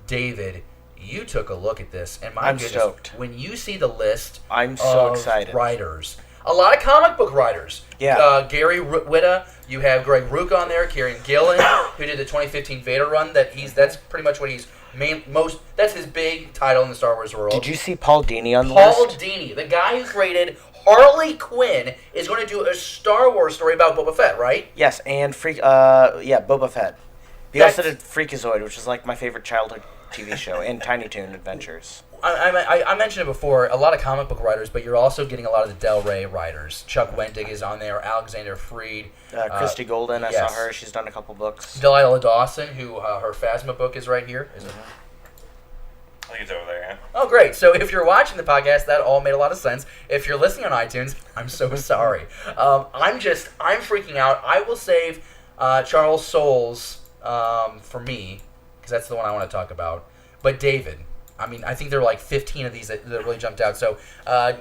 David, you took a look at this, and I'm goodness, stoked. When you see the list I'm so of excited. writers, a lot of comic book writers. Yeah. Gary Whitta, you have Greg Rook on there, Kieran Gillen, who did the 2015 Vader run. That's pretty much what he's that's his big title in the Star Wars world. Did you see Paul Dini on the list? Paul Dini, the guy who created Harley Quinn, is going to do a Star Wars story about Boba Fett, right? Yes, and Boba Fett. He also did Freakazoid, which is like my favorite childhood TV show, and Tiny Toon Adventures. I mentioned it before, a lot of comic book writers, but you're also getting a lot of the Del Rey writers. Chuck Wendig is on there, Alexander Freed. Christy Golden, I yes. saw her. She's done a couple books. Delilah Dawson, who her Phasma book is right here. Is it? I think it's over there, yeah. Oh, great. So if you're watching the podcast, that all made a lot of sense. If you're listening on iTunes, I'm so sorry. I'm freaking out. I will save Charles Soules for me, because that's the one I want to talk about. But David, I think there were like 15 of these that really jumped out. So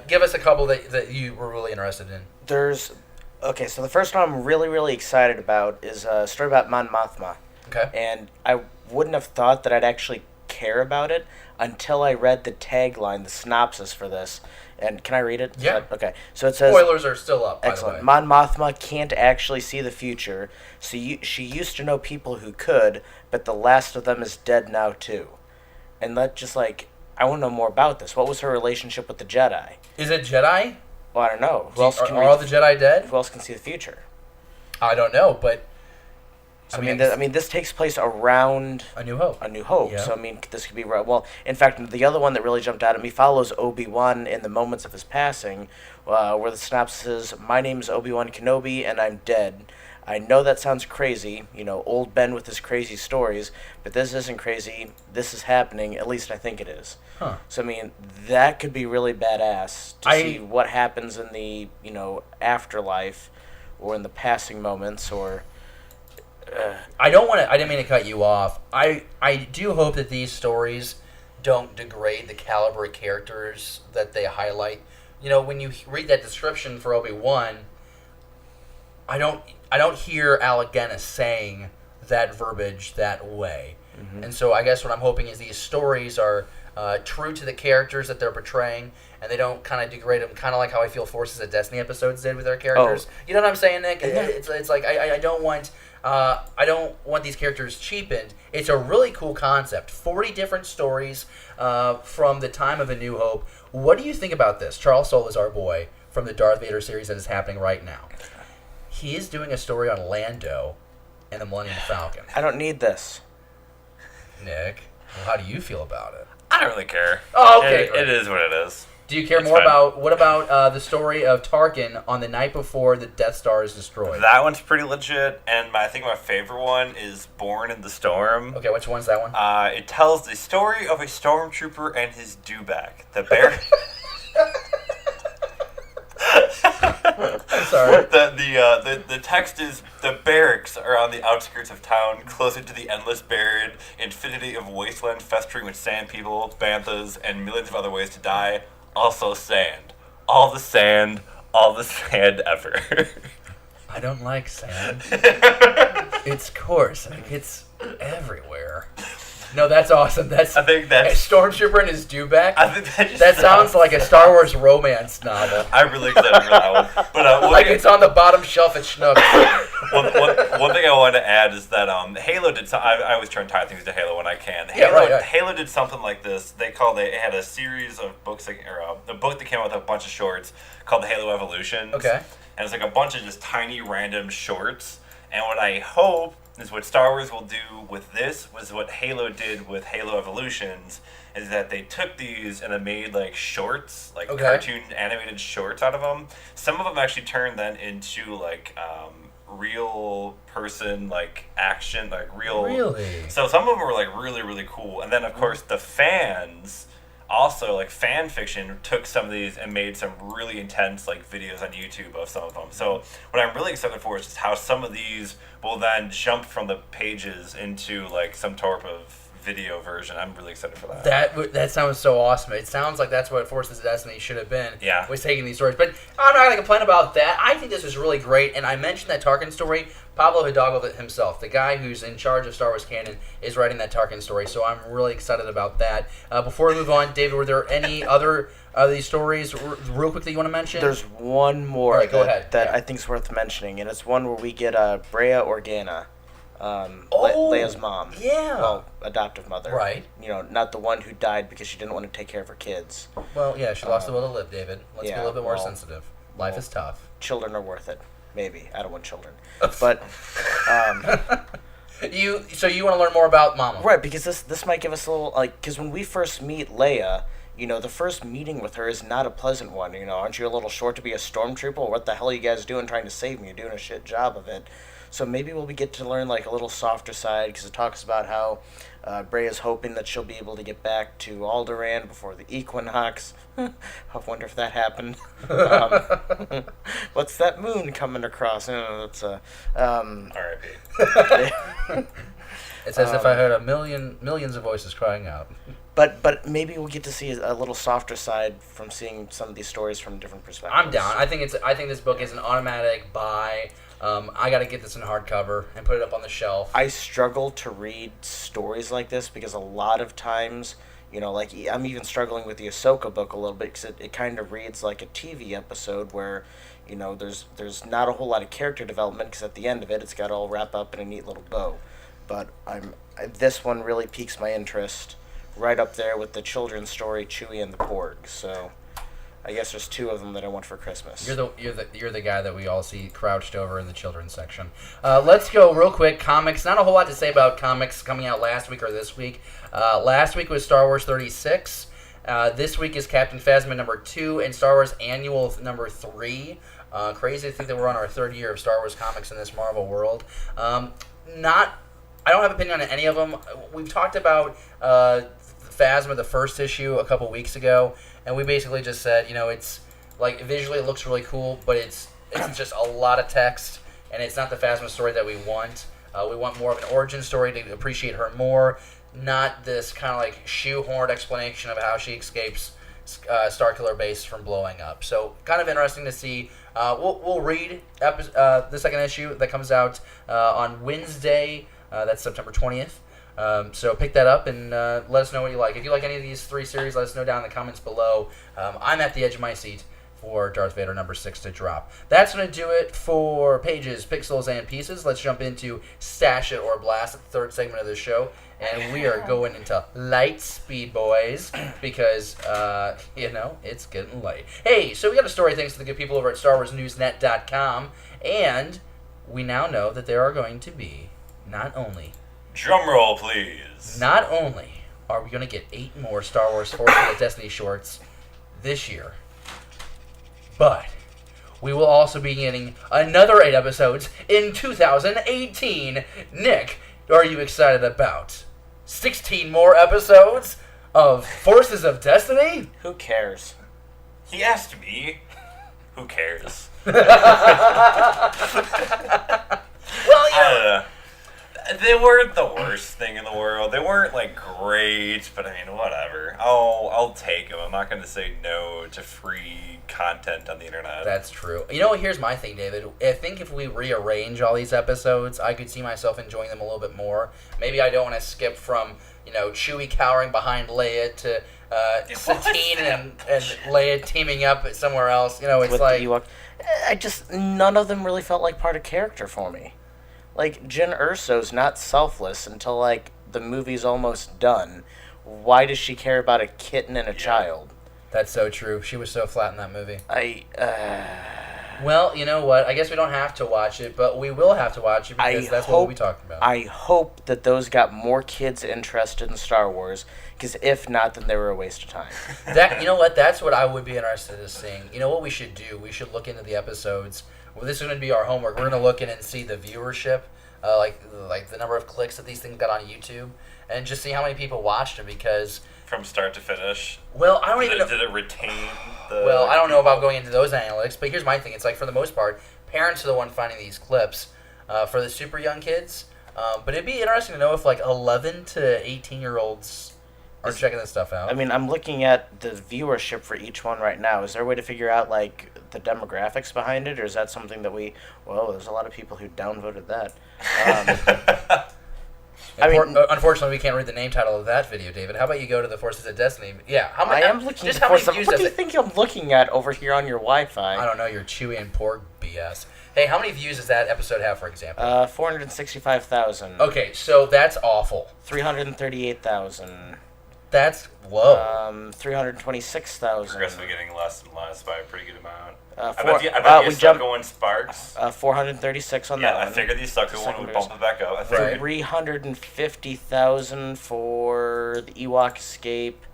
give us a couple that you were really interested in. So the first one I'm really, really excited about is a story about Mon Mothma. Okay. And I wouldn't have thought that I'd actually care about it until I read the tagline, the synopsis for this. And can I read it? Yeah. Okay. So it says... Spoilers are still up, excellent. by the way. Mon Mothma can't actually see the future, so she used to know people who could, but the last of them is dead now, too. And that just, I want to know more about this. What was her relationship with the Jedi? Is it Jedi? Well, I don't know. Are all the Jedi dead? Who else can see the future? I don't know, but... So, this takes place around... A New Hope. A New Hope. Yeah. So, this could be... Well, in fact, the other one that really jumped out at me follows Obi-Wan in the moments of his passing, where the synopsis is, "My name is Obi-Wan Kenobi, and I'm dead. I know that sounds crazy, old Ben with his crazy stories, but this isn't crazy. This is happening. At least I think it is." Huh. So, that could be really badass to see what happens in the, afterlife, or in the passing moments, or... I didn't mean to cut you off. I do hope that these stories don't degrade the caliber of characters that they highlight. When you read that description for Obi-Wan, I don't hear Alec Guinness saying that verbiage that way. Mm-hmm. And so I guess what I'm hoping is these stories are true to the characters that they're portraying, and they don't kind of degrade them, kind of like how I feel Forces of Destiny episodes did with their characters. Oh. You know what I'm saying, Nick? Yeah. It's like I don't want these characters cheapened. It's a really cool concept. 40 different stories from the time of A New Hope. What do you think about this? Charles Soule is our boy from the Darth Vader series that is happening right now. He is doing a story on Lando and the Millennium Falcon. I don't need this. Nick, well, how do you feel about it? I don't really care. Oh, okay. It is what it is. Do you care more about, what about the story of Tarkin on the night before the Death Star is destroyed? That one's pretty legit, and I think my favorite one is Born in the Storm. Okay, which one's that one? It tells the story of a stormtrooper and his dewback. The bear... I'm sorry. The text is, the barracks are on the outskirts of town, closer to the endless buried infinity of wasteland festering with sand people, banthas, and millions of other ways to die. Also sand. All the sand ever. I don't like sand. It's coarse. It's everywhere. No, that's awesome. I think that's a stormtrooper and his dewback. I think that sounds like a Star Wars romance novel. I'm really excited for that one. But like it's on the bottom shelf at Schnucks. one thing I wanted to add is that Halo did. I always try and tie things to Halo when I can. Halo did something like this. They had a series of books, a book that came out with a bunch of shorts called the Halo Evolutions. Okay. And it's like a bunch of just tiny random shorts. And what I hope is what Star Wars will do with this was what Halo did with Halo Evolutions, is that they took these and they made like shorts, like cartoon animated shorts out of them. Some of them actually turned then into like real person like action, like real. Really? So some of them were like really, really cool. And then of course the fans also, like fan fiction, took some of these and made some really intense like videos on YouTube of some of them. So what I'm really excited for is just how some of these will then jump from the pages into like some type of video version. I'm really excited for that. That sounds so awesome. It sounds like that's what Forces of Destiny should have been. Yeah. Was taking these stories. But I'm not going to complain about that. I think this was really great. And I mentioned that Tarkin story. Pablo Hidalgo himself, the guy who's in charge of Star Wars canon, is writing that Tarkin story. So I'm really excited about that. Before we move on, David, were there any other of these stories real quick that you want to mention? There's one more that I think is worth mentioning. And it's one where we get Brea Organa. Leia's mom. Yeah. Well, adoptive mother. Right. You know, not the one who died because she didn't want to take care of her kids. Well, yeah, she lost the will to live, David. Let's be a little bit more sensitive. Life is tough. Children are worth it. Maybe. I don't want children. But, So you want to learn more about Mama. Right, because this might give us a little, like, because when we first meet Leia, you know, the first meeting with her is not a pleasant one. You know, aren't you a little short to be a stormtrooper? What the hell are you guys doing trying to save me? You're doing a shit job of it. So maybe we'll get to learn like a little softer side, because it talks about how Brea is hoping that she'll be able to get back to Alderaan before the equinox. I wonder if that happened. What's that moon coming across? That's R.I.P. It's as if I heard millions of voices crying out. But maybe we'll get to see a little softer side from seeing some of these stories from different perspectives. I'm down. I think this book is an automatic buy. I got to get this in hardcover and put it up on the shelf. I struggle to read stories like this because a lot of times, you know, like I'm even struggling with the Ahsoka book a little bit because it kind of reads like a TV episode where, you know, there's not a whole lot of character development because at the end of it, it's got to all wrap up in a neat little bow. But this one really piques my interest, right up there with the children's story Chewie and the Porg. So I guess there's two of them that I want for Christmas. You're the guy that we all see crouched over in the children's section. Let's go real quick. Comics. Not a whole lot to say about comics coming out last week or this week. Last week was Star Wars 36. This week is Captain Phasma number 2 and Star Wars Annual number 3. Crazy to think that we're on our third year of Star Wars comics in this Marvel world. I don't have an opinion on any of them. We've talked about Phasma, the first issue, a couple weeks ago, and we basically just said, you know, it's like visually it looks really cool, but it's just a lot of text, and it's not the Phasma story that we want. We want more of an origin story to appreciate her more, not this kind of like shoehorned explanation of how she escapes Starkiller base from blowing up. So kind of interesting to see. We'll read the second issue that comes out on Wednesday. That's September 20th. So pick that up and let us know what you like. If you like any of these 3 series, let us know down in the comments below. I'm at the edge of my seat for Darth Vader number 6 to drop. That's going to do it for Pages, Pixels, and Pieces. Let's jump into Stash It or Blast, the third segment of the show. And we are going into light speed, boys, because, it's getting late. Hey, so we got a story thanks to the good people over at StarWarsNewsNet.com, and we now know that there are going to be not only... Drum roll, please. Not only are we going to get 8 more Star Wars Forces of Destiny shorts this year, but we will also be getting another 8 episodes in 2018. Nick, are you excited about 16 more episodes of Forces of Destiny? Who cares? He asked me. Who cares? Well, yeah. They weren't the worst thing in the world. They weren't, great, but, whatever. I'll take them. I'm not going to say no to free content on the internet. That's true. Here's my thing, David. I think if we rearrange all these episodes, I could see myself enjoying them a little bit more. Maybe I don't want to skip from, Chewie cowering behind Leia to Satine and Leia teaming up somewhere else. It's With like... the Ewok. None of them really felt like part of character for me. Jyn Erso's not selfless until, the movie's almost done. Why does she care about a kitten and a child? That's so true. She was so flat in that movie. Well, you know what? I guess we don't have to watch it, but we will have to watch it because that's what we'll be talking about. I hope that those got more kids interested in Star Wars, because if not, then they were a waste of time. You know what? That's what I would be interested in seeing. You know what we should do? We should look into the episodes. Well, this is going to be our homework. We're going to look in and see the viewership, like the number of clicks that these things got on YouTube, and just see how many people watched them. Because from start to finish. Well, I don't even know. Did it retain the? Well, I don't know about going into those analytics, but here's my thing. It's for the most part, parents are the one finding these clips for the super young kids. But it'd be interesting to know if 11 to 18-year-olds are checking this stuff out. I'm looking at the viewership for each one right now. Is there a way to figure out the demographics behind it, or is that something that there's a lot of people who downvoted that. Unfortunately, we can't read the name title of that video, David. How about you go to the Forces of Destiny? Yeah, I am looking for some. What do you think I'm looking at over here on your Wi-Fi? I don't know, your Chewie and Porg BS. Hey, how many views does that episode have, for example? 465,000. Okay, so that's awful. 338,000. That's low. 326,000. Progressively getting less and less by a pretty good amount. I bet you Sucko one sparks. 436 on that one. Yeah, I figured the Sucko one would bump it back up. 350,000 for the Ewok Escape.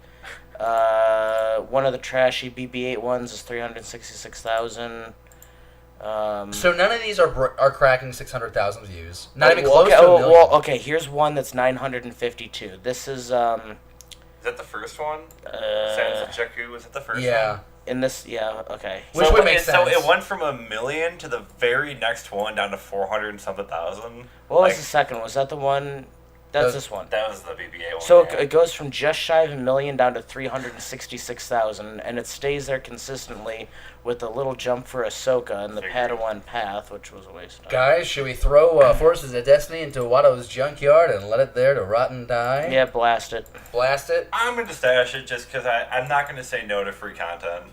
One of the trashy BB-8 ones is 366,000. So none of these are cracking 600,000 views. Not even close to a million. Well, okay, here's one that's 952. This is... Is that the first one? Sands of Jakku, was it the first one? Yeah. In this, yeah, okay. Which would make sense. So it went from 1 million to the very next one down to 400 and something thousand. What was the second? Was that the one? That's this one. That was the BB-8 one. So it goes from just shy of 1 million down to 366,000, and it stays there consistently with a little jump for Ahsoka and the Padawan path, which was a waste of time. Guys, should we throw Forces of Destiny into Watto's junkyard and let it there to rot and die? Yeah, blast it. Blast it? I'm going to stash it just because I'm not going to say no to free content.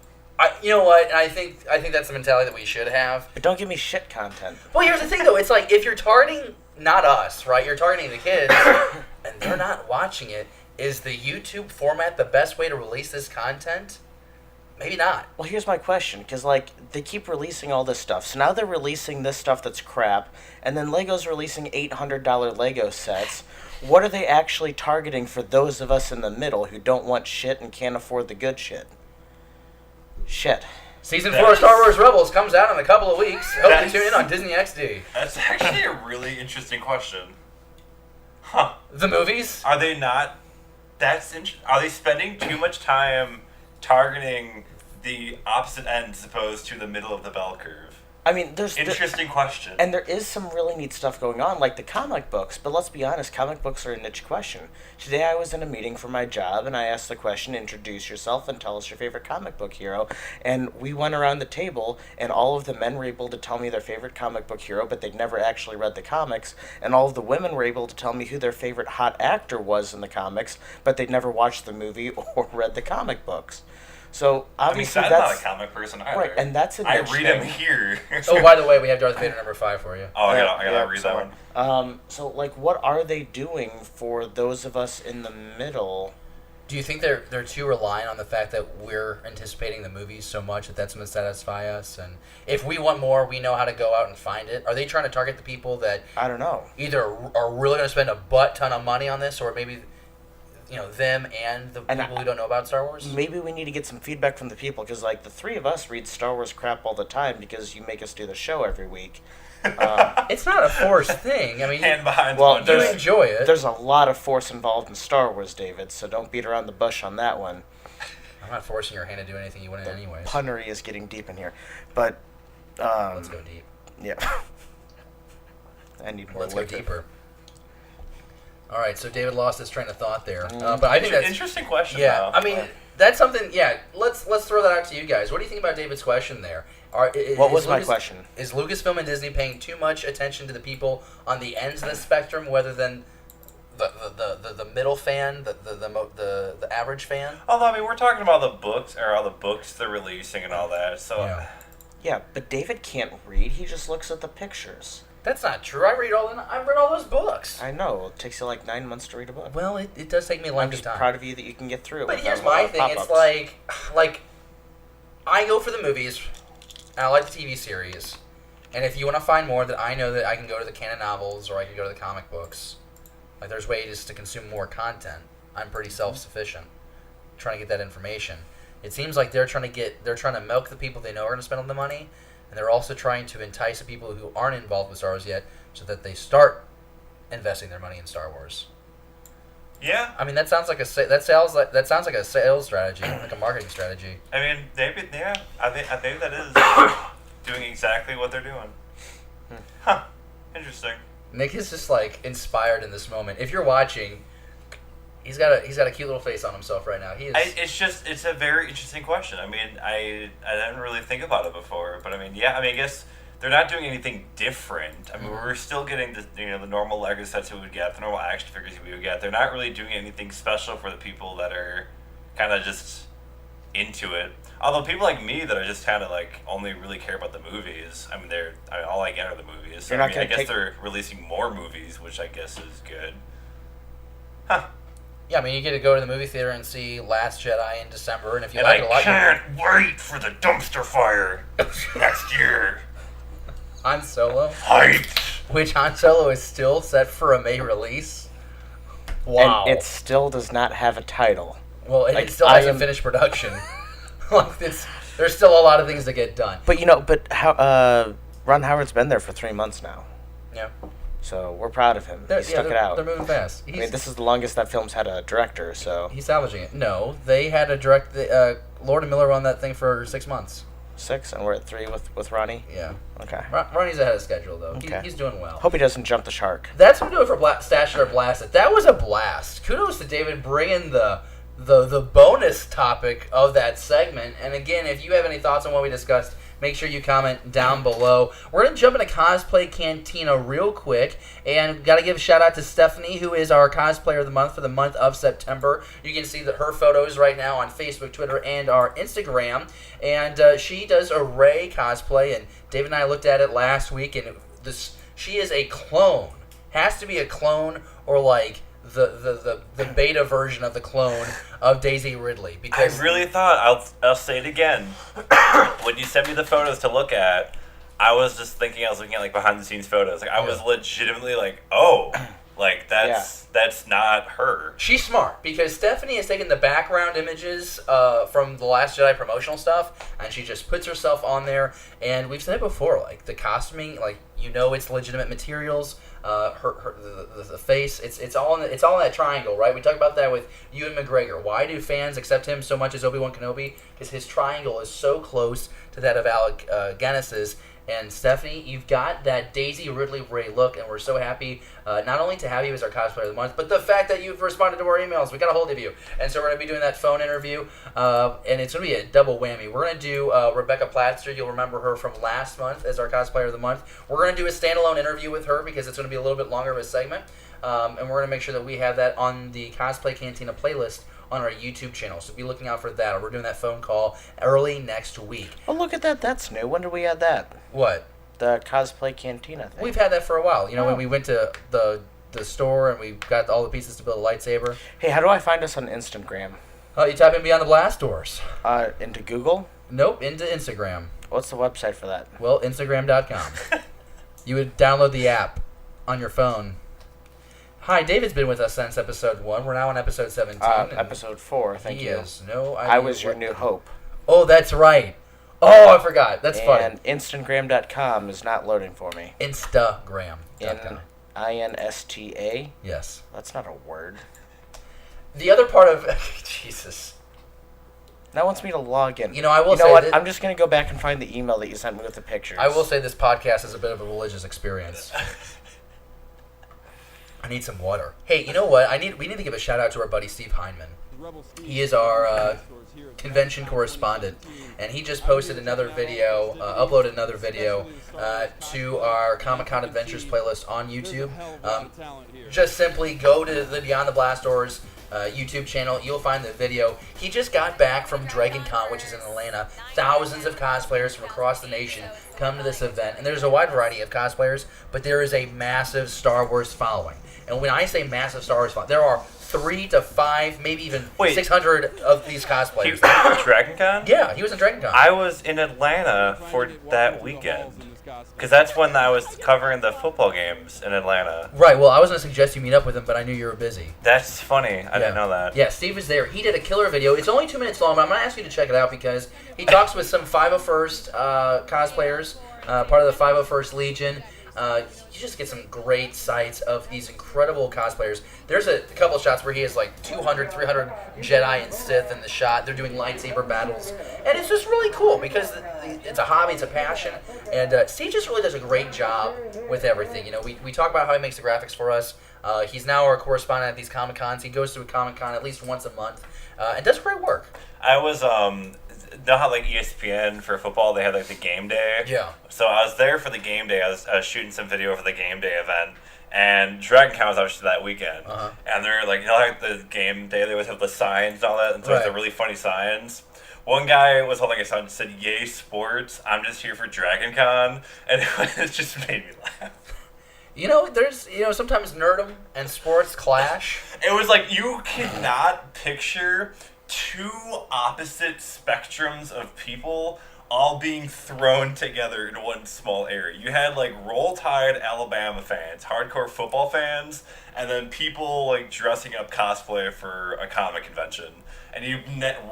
You know what? I think that's the mentality that we should have. But don't give me shit content. Well, here's the thing, though. It's if you're targeting not us, right? You're targeting the kids, and they're not watching it. Is the YouTube format the best way to release this content? Maybe not. Well, here's my question, because, they keep releasing all this stuff. So now they're releasing this stuff that's crap, and then LEGO's releasing $800 LEGO sets. What are they actually targeting for those of us in the middle who don't want shit and can't afford the good shit? Shit. Season 4 of Star Wars Rebels comes out in a couple of weeks. Hope you tune in on Disney XD. That's actually a really interesting question. Huh. The movies? Are they not... Are they spending too much time targeting the opposite end as opposed to the middle of the bell curve? I mean, there's Interesting question. And there is some really neat stuff going on, like the comic books. But let's be honest, comic books are a niche question. Today I was in a meeting for my job, and I asked the question, introduce yourself and tell us your favorite comic book hero. And we went around the table, and all of the men were able to tell me their favorite comic book hero, but they'd never actually read the comics. And all of the women were able to tell me who their favorite hot actor was in the comics, but they'd never watched the movie or read the comic books. So obviously I'm that's not a comic person either. right, and that's a I niche read thing. them here. Oh, by the way, we have Darth Vader number 5 for you. Oh, I gotta read that one. So like, what are they doing for those of us in the middle? Do you think they're too reliant on the fact that we're anticipating the movies so much that that's going to satisfy us? And if we want more, we know how to go out and find it. Are they trying to target the people that I don't know, either are really going to spend a butt ton of money on this, or maybe them and the people who don't know about Star Wars? Maybe we need to get some feedback from the people, because like the three of us read Star Wars crap all the time because you make us do the show every week. It's not a forced thing. I mean, Hand behind well, the you enjoy it. There's a lot of force involved in Star Wars, David, so don't beat around the bush on that one. I'm not forcing your hand to do anything you wouldn't anyways. Punnery is getting deep in here, but Let's go deep. yeah. I need more. Let's liquor. go deeper. All right, so David lost his train of thought there, but I think that's interesting question. yeah. Though. I mean, that's something. Yeah, let's throw that out to you guys. What do you think about David's question there? What was my question? Is Lucasfilm and Disney paying too much attention to the people on the ends of the spectrum, rather than the middle fan, the average fan? Although I mean, we're talking about the books or all the books they're releasing and all that. So Yeah, but David can't read. He just looks at the pictures. That's not true. I've read all those books. I know. It takes you like 9 months to read a book. Well, it does take me a long I'm just time. proud of you that you can get through it. But without here's a lot my of thing. pop-ups. It's like I go for the movies, and I like the TV series. And if you want to find more, that I know that I can go to the canon novels or I can go to the comic books. Like there's ways to consume more content. I'm pretty self-sufficient, trying to get that information. It seems like they're trying to milk the people they know are going to spend all the money, and they're also trying to entice the people who aren't involved with Star Wars yet, so that they start investing their money in Star Wars. Yeah. I mean, that sounds like a sales strategy, like a marketing strategy. I mean, maybe. Yeah. I think that is doing exactly what they're doing. Huh. Interesting. Nick is just like inspired in this moment. If you're watching, he's got a cute little face on himself right now. He is. It's a very interesting question. I mean, I didn't really think about it before, but I mean, yeah. I mean, I guess they're not doing anything different. I mean, we're still getting the normal Lego sets we would get, the normal action figures we would get. They're not really doing anything special for the people that are kind of just into it. Although people like me that are just kind of like only really care about the movies. I mean, all I get are the movies. So, I guess they're releasing more movies, which I guess is good. Huh. Yeah, I mean, you get to go to the movie theater and see Last Jedi in December, and if you like it a lot, I can't wait for the dumpster fire next year. Han Solo, Hype. which Han Solo is still set for a May release. Wow. And it still does not have a title. Well, it still hasn't finished production. Like this, there's still a lot of things to get done. But Ron Howard's been there for 3 months now. Yeah. So we're proud of him. He stuck it out. They're moving fast. This is the longest that film's had a director, so... He's salvaging it. No, they had a Lord and Miller on that thing for 6 months. 6, and we're at 3 with Ronnie? Yeah. Okay. Ronnie's ahead of schedule, though. Okay. He's doing well. Hope he doesn't jump the shark. That's what we're doing for Stash It or Blast It. That was a blast. Kudos to David bringing the bonus topic of that segment. And again, if you have any thoughts on what we discussed, make sure you comment down below. We're going to jump into Cosplay Cantina real quick. And got to give a shout out to Stephanie, who is our Cosplayer of the Month for the month of September. You can see her photos right now on Facebook, Twitter, and our Instagram. And she does a Rey cosplay. And David and I looked at it last week. And she is a clone. Has to be a clone or like the beta version of the clone of Daisy Ridley. Because I really thought, I'll say it again, when you sent me the photos to look at, I was looking at like behind the scenes photos. Like I was legitimately like, oh, like that's not her. She's smart because Stephanie has taken the background images from the Last Jedi promotional stuff, and she just puts herself on there. And we've said it before, like the costuming, like it's legitimate materials. The face, it's all in that triangle, right? We talk about that with Ewan McGregor. Why do fans accept him so much as Obi-Wan Kenobi? Because his triangle is so close to that of Alec Guinness's, And Stephanie, you've got that Daisy Ridley Ray look, and we're so happy not only to have you as our cosplayer of the month, but the fact that you've responded to our emails. We got a hold of you. And so we're going to be doing that phone interview, and it's going to be a double whammy. We're going to do Rebecca Platzer. You'll remember her from last month as our cosplayer of the month. We're going to do a standalone interview with her because it's going to be a little bit longer of a segment, and we're going to make sure that we have that on the Cosplay Cantina playlist on our YouTube channel. So be looking out for that. We're doing that phone call early next week. Oh, look at that. That's new. When did we add that? What? The Cosplay Cantina thing. We've had that for a while. You know, when we went to the store and we got all the pieces to build a lightsaber. Hey, how do I find us on Instagram? You type in Beyond the Blast Doors. Into Google? Nope, into Instagram. What's the website for that? Well, Instagram.com. You would download the app on your phone. Hi, David's been with us since episode 1. We're now on episode 17. Episode 4, thank you. He has no idea. I was your new hope. Oh, that's right. Oh, I forgot. That's funny. And Instagram.com is not loading for me. Instagram. Insta? Yes. That's not a word. The other part of... Jesus. That wants me to log in. You know, I will say... You know what? I'm just going to go back and find the email that you sent me with the pictures. I will say this podcast is a bit of a religious experience. I need some water. Hey, you know what? We need to give a shout out to our buddy Steve Heineman. He is our convention correspondent, and he just posted another video, uploaded another video to our Comic-Con Adventures playlist on YouTube. Just simply go to the Beyond the Blast Doors YouTube channel. You'll find the video. He just got back from Dragon Con, which is in Atlanta. Thousands of cosplayers from across the nation come to this event, and there's a wide variety of cosplayers, but there is a massive Star Wars following. And when I say massive Star Wars following, there are 3 to 5, maybe even 600 of these cosplayers. He was at Dragon Con? Yeah, he was in Dragon Con. I was in Atlanta for that weekend. Because that's when I was covering the football games in Atlanta. Right, well, I was going to suggest you meet up with him, but I knew you were busy. That's funny. I didn't know that. Yeah, Steve was there. He did a killer video. It's only 2 minutes long, but I'm going to ask you to check it out because he talks with some 501st cosplayers, part of the 501st Legion. You just get some great sights of these incredible cosplayers. There's a couple of shots where he has like 200, 300 Jedi and Sith in the shot. They're doing lightsaber battles. And it's just really cool because it's a hobby, it's a passion. And Steve just really does a great job with everything. You know, we talk about how he makes the graphics for us. He's now our correspondent at these Comic-Cons. He goes to a Comic-Con at least once a month and does great work. I was, know how like ESPN for football, they had like the game day? Yeah. So I was there for the game day. I was shooting some video for the game day event. And Dragon Con was obviously that weekend. Uh-huh. And they're like, you know, like the game day, they always have the signs and all that. And so it's the really funny signs. One guy was holding a sign that said, "Yay sports, I'm just here for Dragon Con." And it just made me laugh. You know, sometimes nerdom and sports clash. It was like, you cannot picture two opposite spectrums of people all being thrown together in one small area. You had like Roll Tide Alabama fans, hardcore football fans, and then people like dressing up cosplay for a comic convention. And you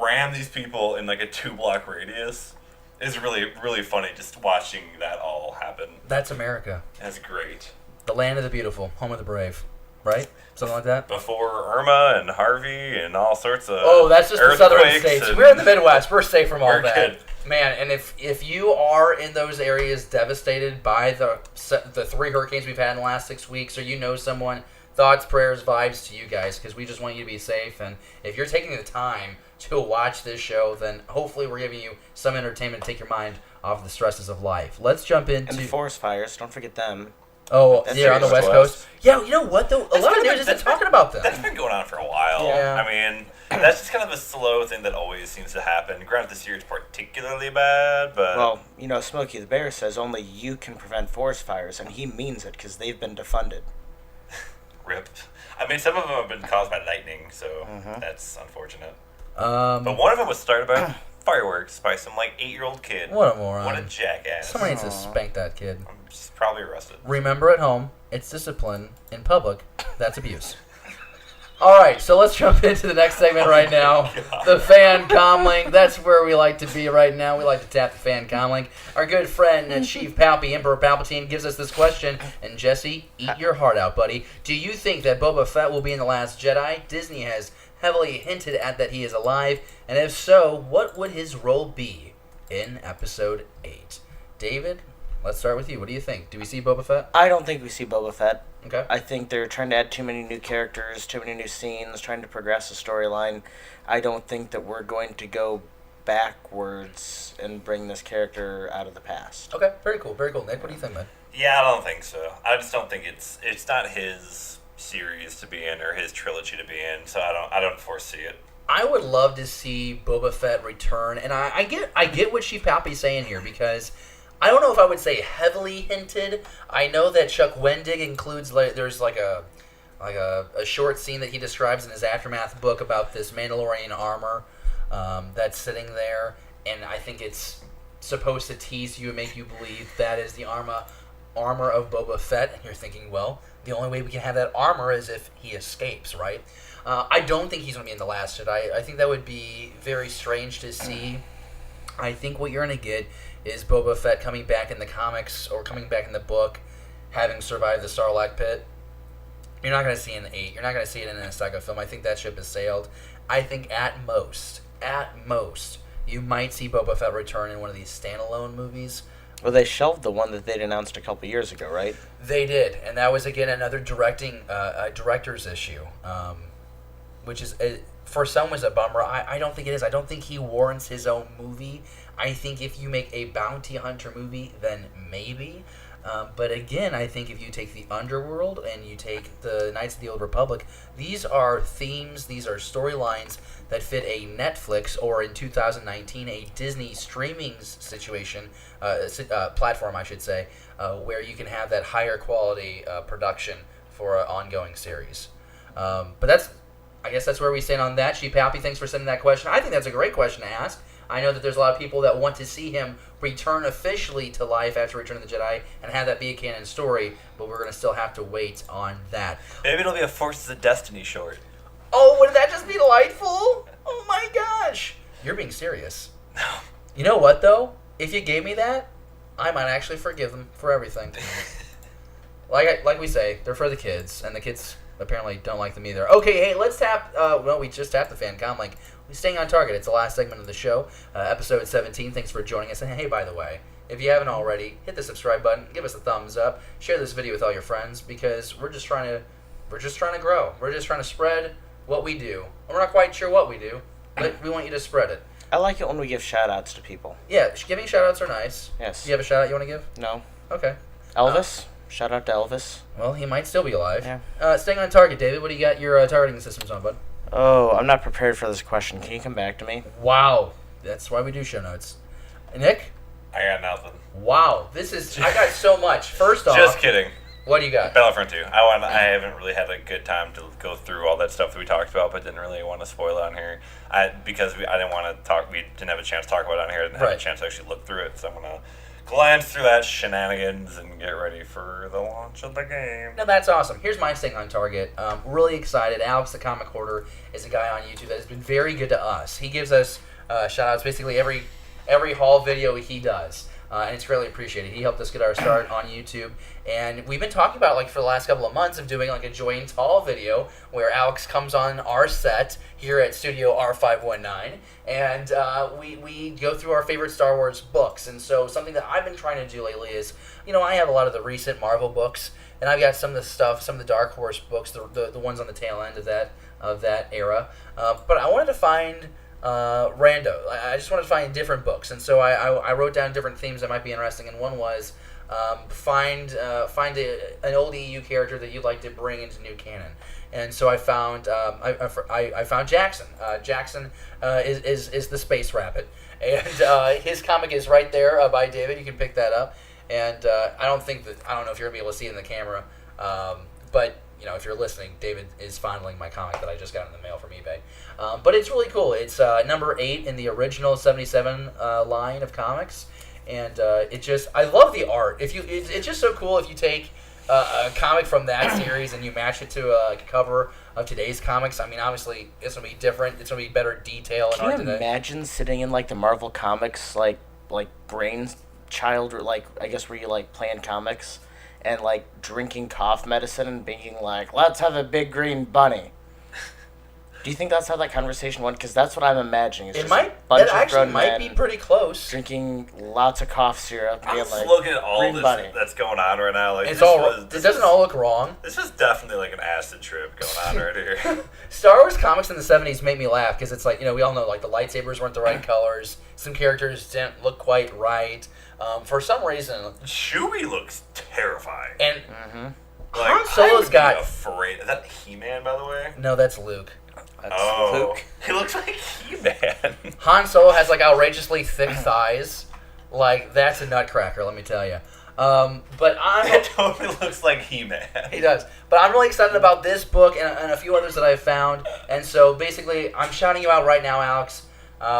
ram these people in like a 2-block radius. It's really, really funny just watching that all happen. That's America. That's great. The land of the beautiful, home of the brave, right? Something like that? Before Irma and Harvey and all sorts of that's just the southern states. We're in the Midwest. We're safe from all that. Good. Man, and if you are in those areas devastated by the 3 hurricanes we've had in the last 6 weeks, or you know someone, thoughts, prayers, vibes to you guys, because we just want you to be safe. And if you're taking the time to watch this show, then hopefully we're giving you some entertainment to take your mind off the stresses of life. Let's jump into... And the forest fires, don't forget them. Oh, yeah, on the West Coast. Yeah, you know what, though? A lot of news isn't talking about them. That's been going on for a while. Yeah. I mean, that's just kind of a slow thing that always seems to happen. Granted, this year is particularly bad, but... Well, you know, Smokey the Bear says only you can prevent forest fires, and he means it because they've been defunded. Rip. I mean, some of them have been caused by lightning, so that's unfortunate. But one of them was started by fireworks by some, like, 8-year-old kid. What a moron. What a jackass. Somebody needs to spank that kid. He's probably arrested. Remember at home, it's discipline. In public, that's abuse. All right, so let's jump into the next segment right now. The Fan Comlink. That's where we like to be right now. We like to tap the Fan Comlink. Our good friend, Chief Palpy, Emperor Palpatine, gives us this question. And Jesse, eat your heart out, buddy. Do you think that Boba Fett will be in The Last Jedi? Disney has heavily hinted at that he is alive. And if so, what would his role be in Episode 8? David, let's start with you. What do you think? Do we see Boba Fett? I don't think we see Boba Fett. Okay. I think they're trying to add too many new characters, too many new scenes, trying to progress the storyline. I don't think that we're going to go backwards and bring this character out of the past. Okay, very cool, very cool. Nick, what do you think, man? Yeah, I don't think so. I just don't think it's not his series to be in or his trilogy to be in, so I don't foresee it. I would love to see Boba Fett return, and I get what Chief Pappy's saying here, because I don't know if I would say heavily hinted. I know that Chuck Wendig includes there's like a short scene that he describes in his Aftermath book about this Mandalorian armor that's sitting there, and I think it's supposed to tease you and make you believe that is the armor of Boba Fett, and you're thinking, well, the only way we can have that armor is if he escapes, right? I don't think he's going to be in The Last Jedi. I think that would be very strange to see. I think what you're going to get is Boba Fett coming back in the comics or coming back in the book, having survived the Sarlacc pit. You're not going to see it in the 8. You're not going to see it in a saga film. I think that ship has sailed. I think at most, you might see Boba Fett return in one of these standalone movies. Well, they shelved the one that they'd announced a couple years ago, right? They did, and that was, again, another director's issue, which is, for some, was a bummer. I don't think it is. I don't think he warrants his own movie. I think if you make a bounty hunter movie, then maybe. But again, I think if you take the Underworld and you take the Knights of the Old Republic, these are themes, these are storylines that fit a Netflix or in 2019 a Disney streaming situation, platform, I should say, where you can have that higher quality production for an ongoing series. But I guess that's where we stand on that. Sheep Happy, thanks for sending that question. I think that's a great question to ask. I know that there's a lot of people that want to see him return officially to life after Return of the Jedi and have that be a canon story, but we're going to still have to wait on that. Maybe it'll be a Forces of Destiny short. Oh, wouldn't that just be delightful? Oh my gosh. You're being serious. No. You know what, though? If you gave me that, I might actually forgive them for everything. Like we say, they're for the kids, and the kids apparently don't like them either. Okay, hey, let's tap, we just tapped the Fan Comlink. We're staying on target. It's the last segment of the show, episode 17. Thanks for joining us. And hey, by the way, if you haven't already, hit the subscribe button, give us a thumbs up, share this video with all your friends, because we're just trying to grow. We're just trying to spread what we do. We're not quite sure what we do, but we want you to spread it. I like it when we give shout-outs to people. Yeah, giving shout-outs are nice. Yes. Do you have a shout-out you want to give? No. Okay. Elvis? Shout-out to Elvis. Well, he might still be alive. Yeah. Staying on target, David, what do you got your targeting systems on, bud? Oh, I'm not prepared for this question. Can you come back to me? Wow. That's why we do show notes. Nick? I got nothing. Wow. I got so much. First off. Just kidding. What do you got? Battlefront 2. I haven't really had a good time to go through all that stuff that we talked about, but didn't really want to spoil it on here. Because I didn't want to talk. We didn't have a chance to talk about it on here. I didn't have a chance to actually look through it, so I'm gonna glance through that shenanigans and get ready for the launch of the game. No, that's awesome. Here's my thing on target. Really excited. Alex the Comic Hoarder is a guy on YouTube that has been very good to us. He gives us shout outs basically every haul video he does. And it's greatly appreciated. He helped us get our start on YouTube. And we've been talking about, for the last couple of months, of doing, a Join Tall video where Alex comes on our set here at Studio R519. And we go through our favorite Star Wars books. And so something that I've been trying to do lately is, I have a lot of the recent Marvel books. And I've got some of the Dark Horse books, the ones on the tail end of that era. But I wanted to find rando. I just wanted to find different books, and so I wrote down different themes that might be interesting. And one was find an old EU character that you'd like to bring into new canon. And so I found I found Jackson. Jackson is the Space Rabbit, and his comic is right there by David. You can pick that up. And I don't know if you're gonna be able to see it in the camera, but. If you're listening, David is fondling my comic that I just got in the mail from eBay. But it's really cool. It's number 8 in the original 77 line of comics. And I love the art. It's just so cool if you take a comic from that series and you match it to a cover of today's comics. I mean, obviously, it's going to be different. It's going to be better detail and art today. Can you imagine sitting in, the Marvel Comics, brainchild, or, I guess where you, playing comics? And, drinking cough medicine and being let's have a big green bunny. Do you think that's how that conversation went? Because that's what I'm imagining. It's It just might. a bunch That of actually grown might men be pretty close. drinking lots of cough syrup. And I'm being just like, looking at all "Green this bunny." that's going on right now. Like, It's this all. was, It this doesn't is- all look wrong. This is definitely like an acid trip going on right here. Star Wars comics in the 70s made me laugh because it's like, we all know like the lightsabers weren't the right colors. Some characters didn't look quite right. For some reason. Chewie looks terrifying. And Like, Han Solo's got. afraid. Is that He-Man, by the way? No, that's Luke. That's Oh, Luke. he looks like He-Man. Han Solo has like outrageously thick thighs. Like, that's a nutcracker, let me tell you. But I'm. It totally looks like He-Man. He does. But I'm really excited about this book and a few others that I've found. And so basically, I'm shouting you out right now, Alex.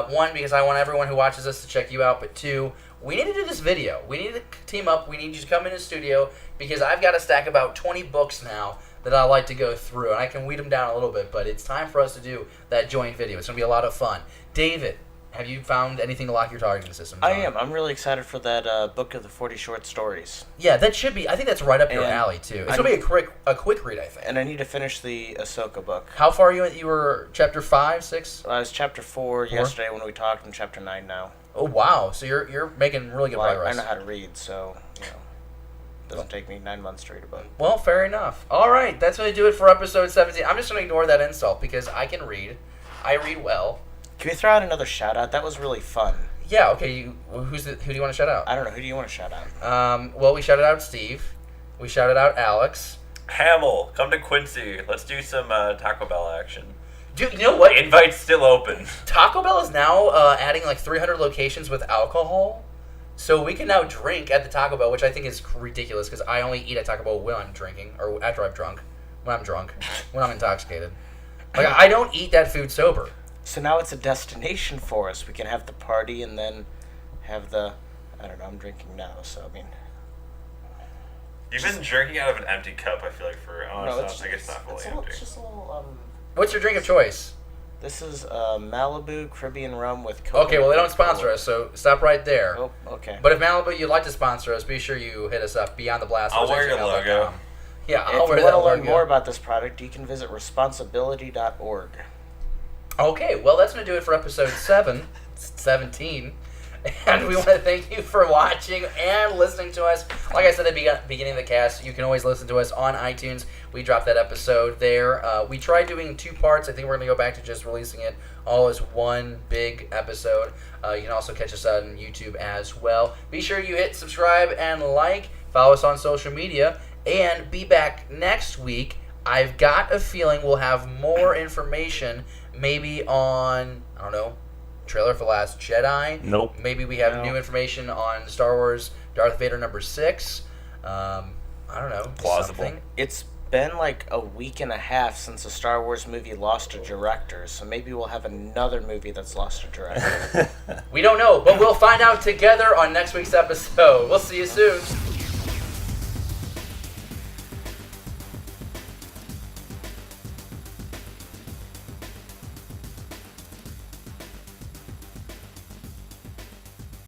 One, because I want everyone who watches us to check you out. But two, we need to do this video. We need to team up. We need you to come in the studio because I've got a stack about 20 books now that I like to go through. And I can weed them down a little bit. But it's time for us to do that joint video. It's going to be a lot of fun. David, have you found anything to lock your targeting systems on? I am. I'm really excited for that book of the 40 short stories. Yeah, that should be. I think that's right up your And alley, too. It's going to be a quick read, I think. And I need to finish the Ahsoka book. How far are you at? You were chapter 5, 6? I was chapter 4 yesterday when we talked. I'm chapter 9 now. Oh, wow. So you're making really good Well, progress. I know how to read, so, it doesn't take me 9 months to read a book. Well, fair enough. All right. That's going to do it for episode 17. I'm just going to ignore that insult because I can read. I read well. Can we throw out another shout out? That was really fun. Yeah, okay. Who do you want to shout out? I don't know. Who do you want to shout out? Well, we shouted out Steve. We shouted out Alex. Hamill, come to Quincy. Let's do some Taco Bell action. Dude, you know what? Invite's still open. Taco Bell is now adding like 300 locations with alcohol. So we can now drink at the Taco Bell, which I think is ridiculous because I only eat at Taco Bell when I'm drinking or after I've drunk. When I'm drunk. When I'm intoxicated. Like, I don't eat that food sober. So now it's a destination for us. We can have the party and then have the... I don't know. I'm drinking now, so I mean... You've been drinking out of an empty cup, I feel like, for... Oh, No, I guess not fully empty. It's just a little... What's your drink of choice? This is Malibu Caribbean rum with coconut. Okay, well, they don't sponsor us, so stop right there. Oh, okay. But if Malibu, you'd like to sponsor us, be sure you hit us up, beyondtheblastdoors. I'll wear your logo. Yeah, If I'll wear you that want to learn logo. more about this product, you can visit responsibility.org. Okay, well, that's going to do it for episode 17. And we want to thank you for watching and listening to us. Like I said at the beginning of the cast, you can always listen to us on iTunes. We dropped that episode there. We tried doing 2 parts. I think we're going to go back to just releasing it all as one big episode. You can also catch us on YouTube as well. Be sure you hit subscribe and like. Follow us on social media. And be back next week. I've got a feeling we'll have more information maybe on, I don't know, trailer for Last Jedi. Nope. Maybe we have new information on Star Wars Darth Vader number 6. I don't know. Plausible. Something. It's been like a week and a half since a Star Wars movie lost a director, so maybe we'll have another movie that's lost a director. We don't know, but we'll find out together on next week's episode. We'll see you soon.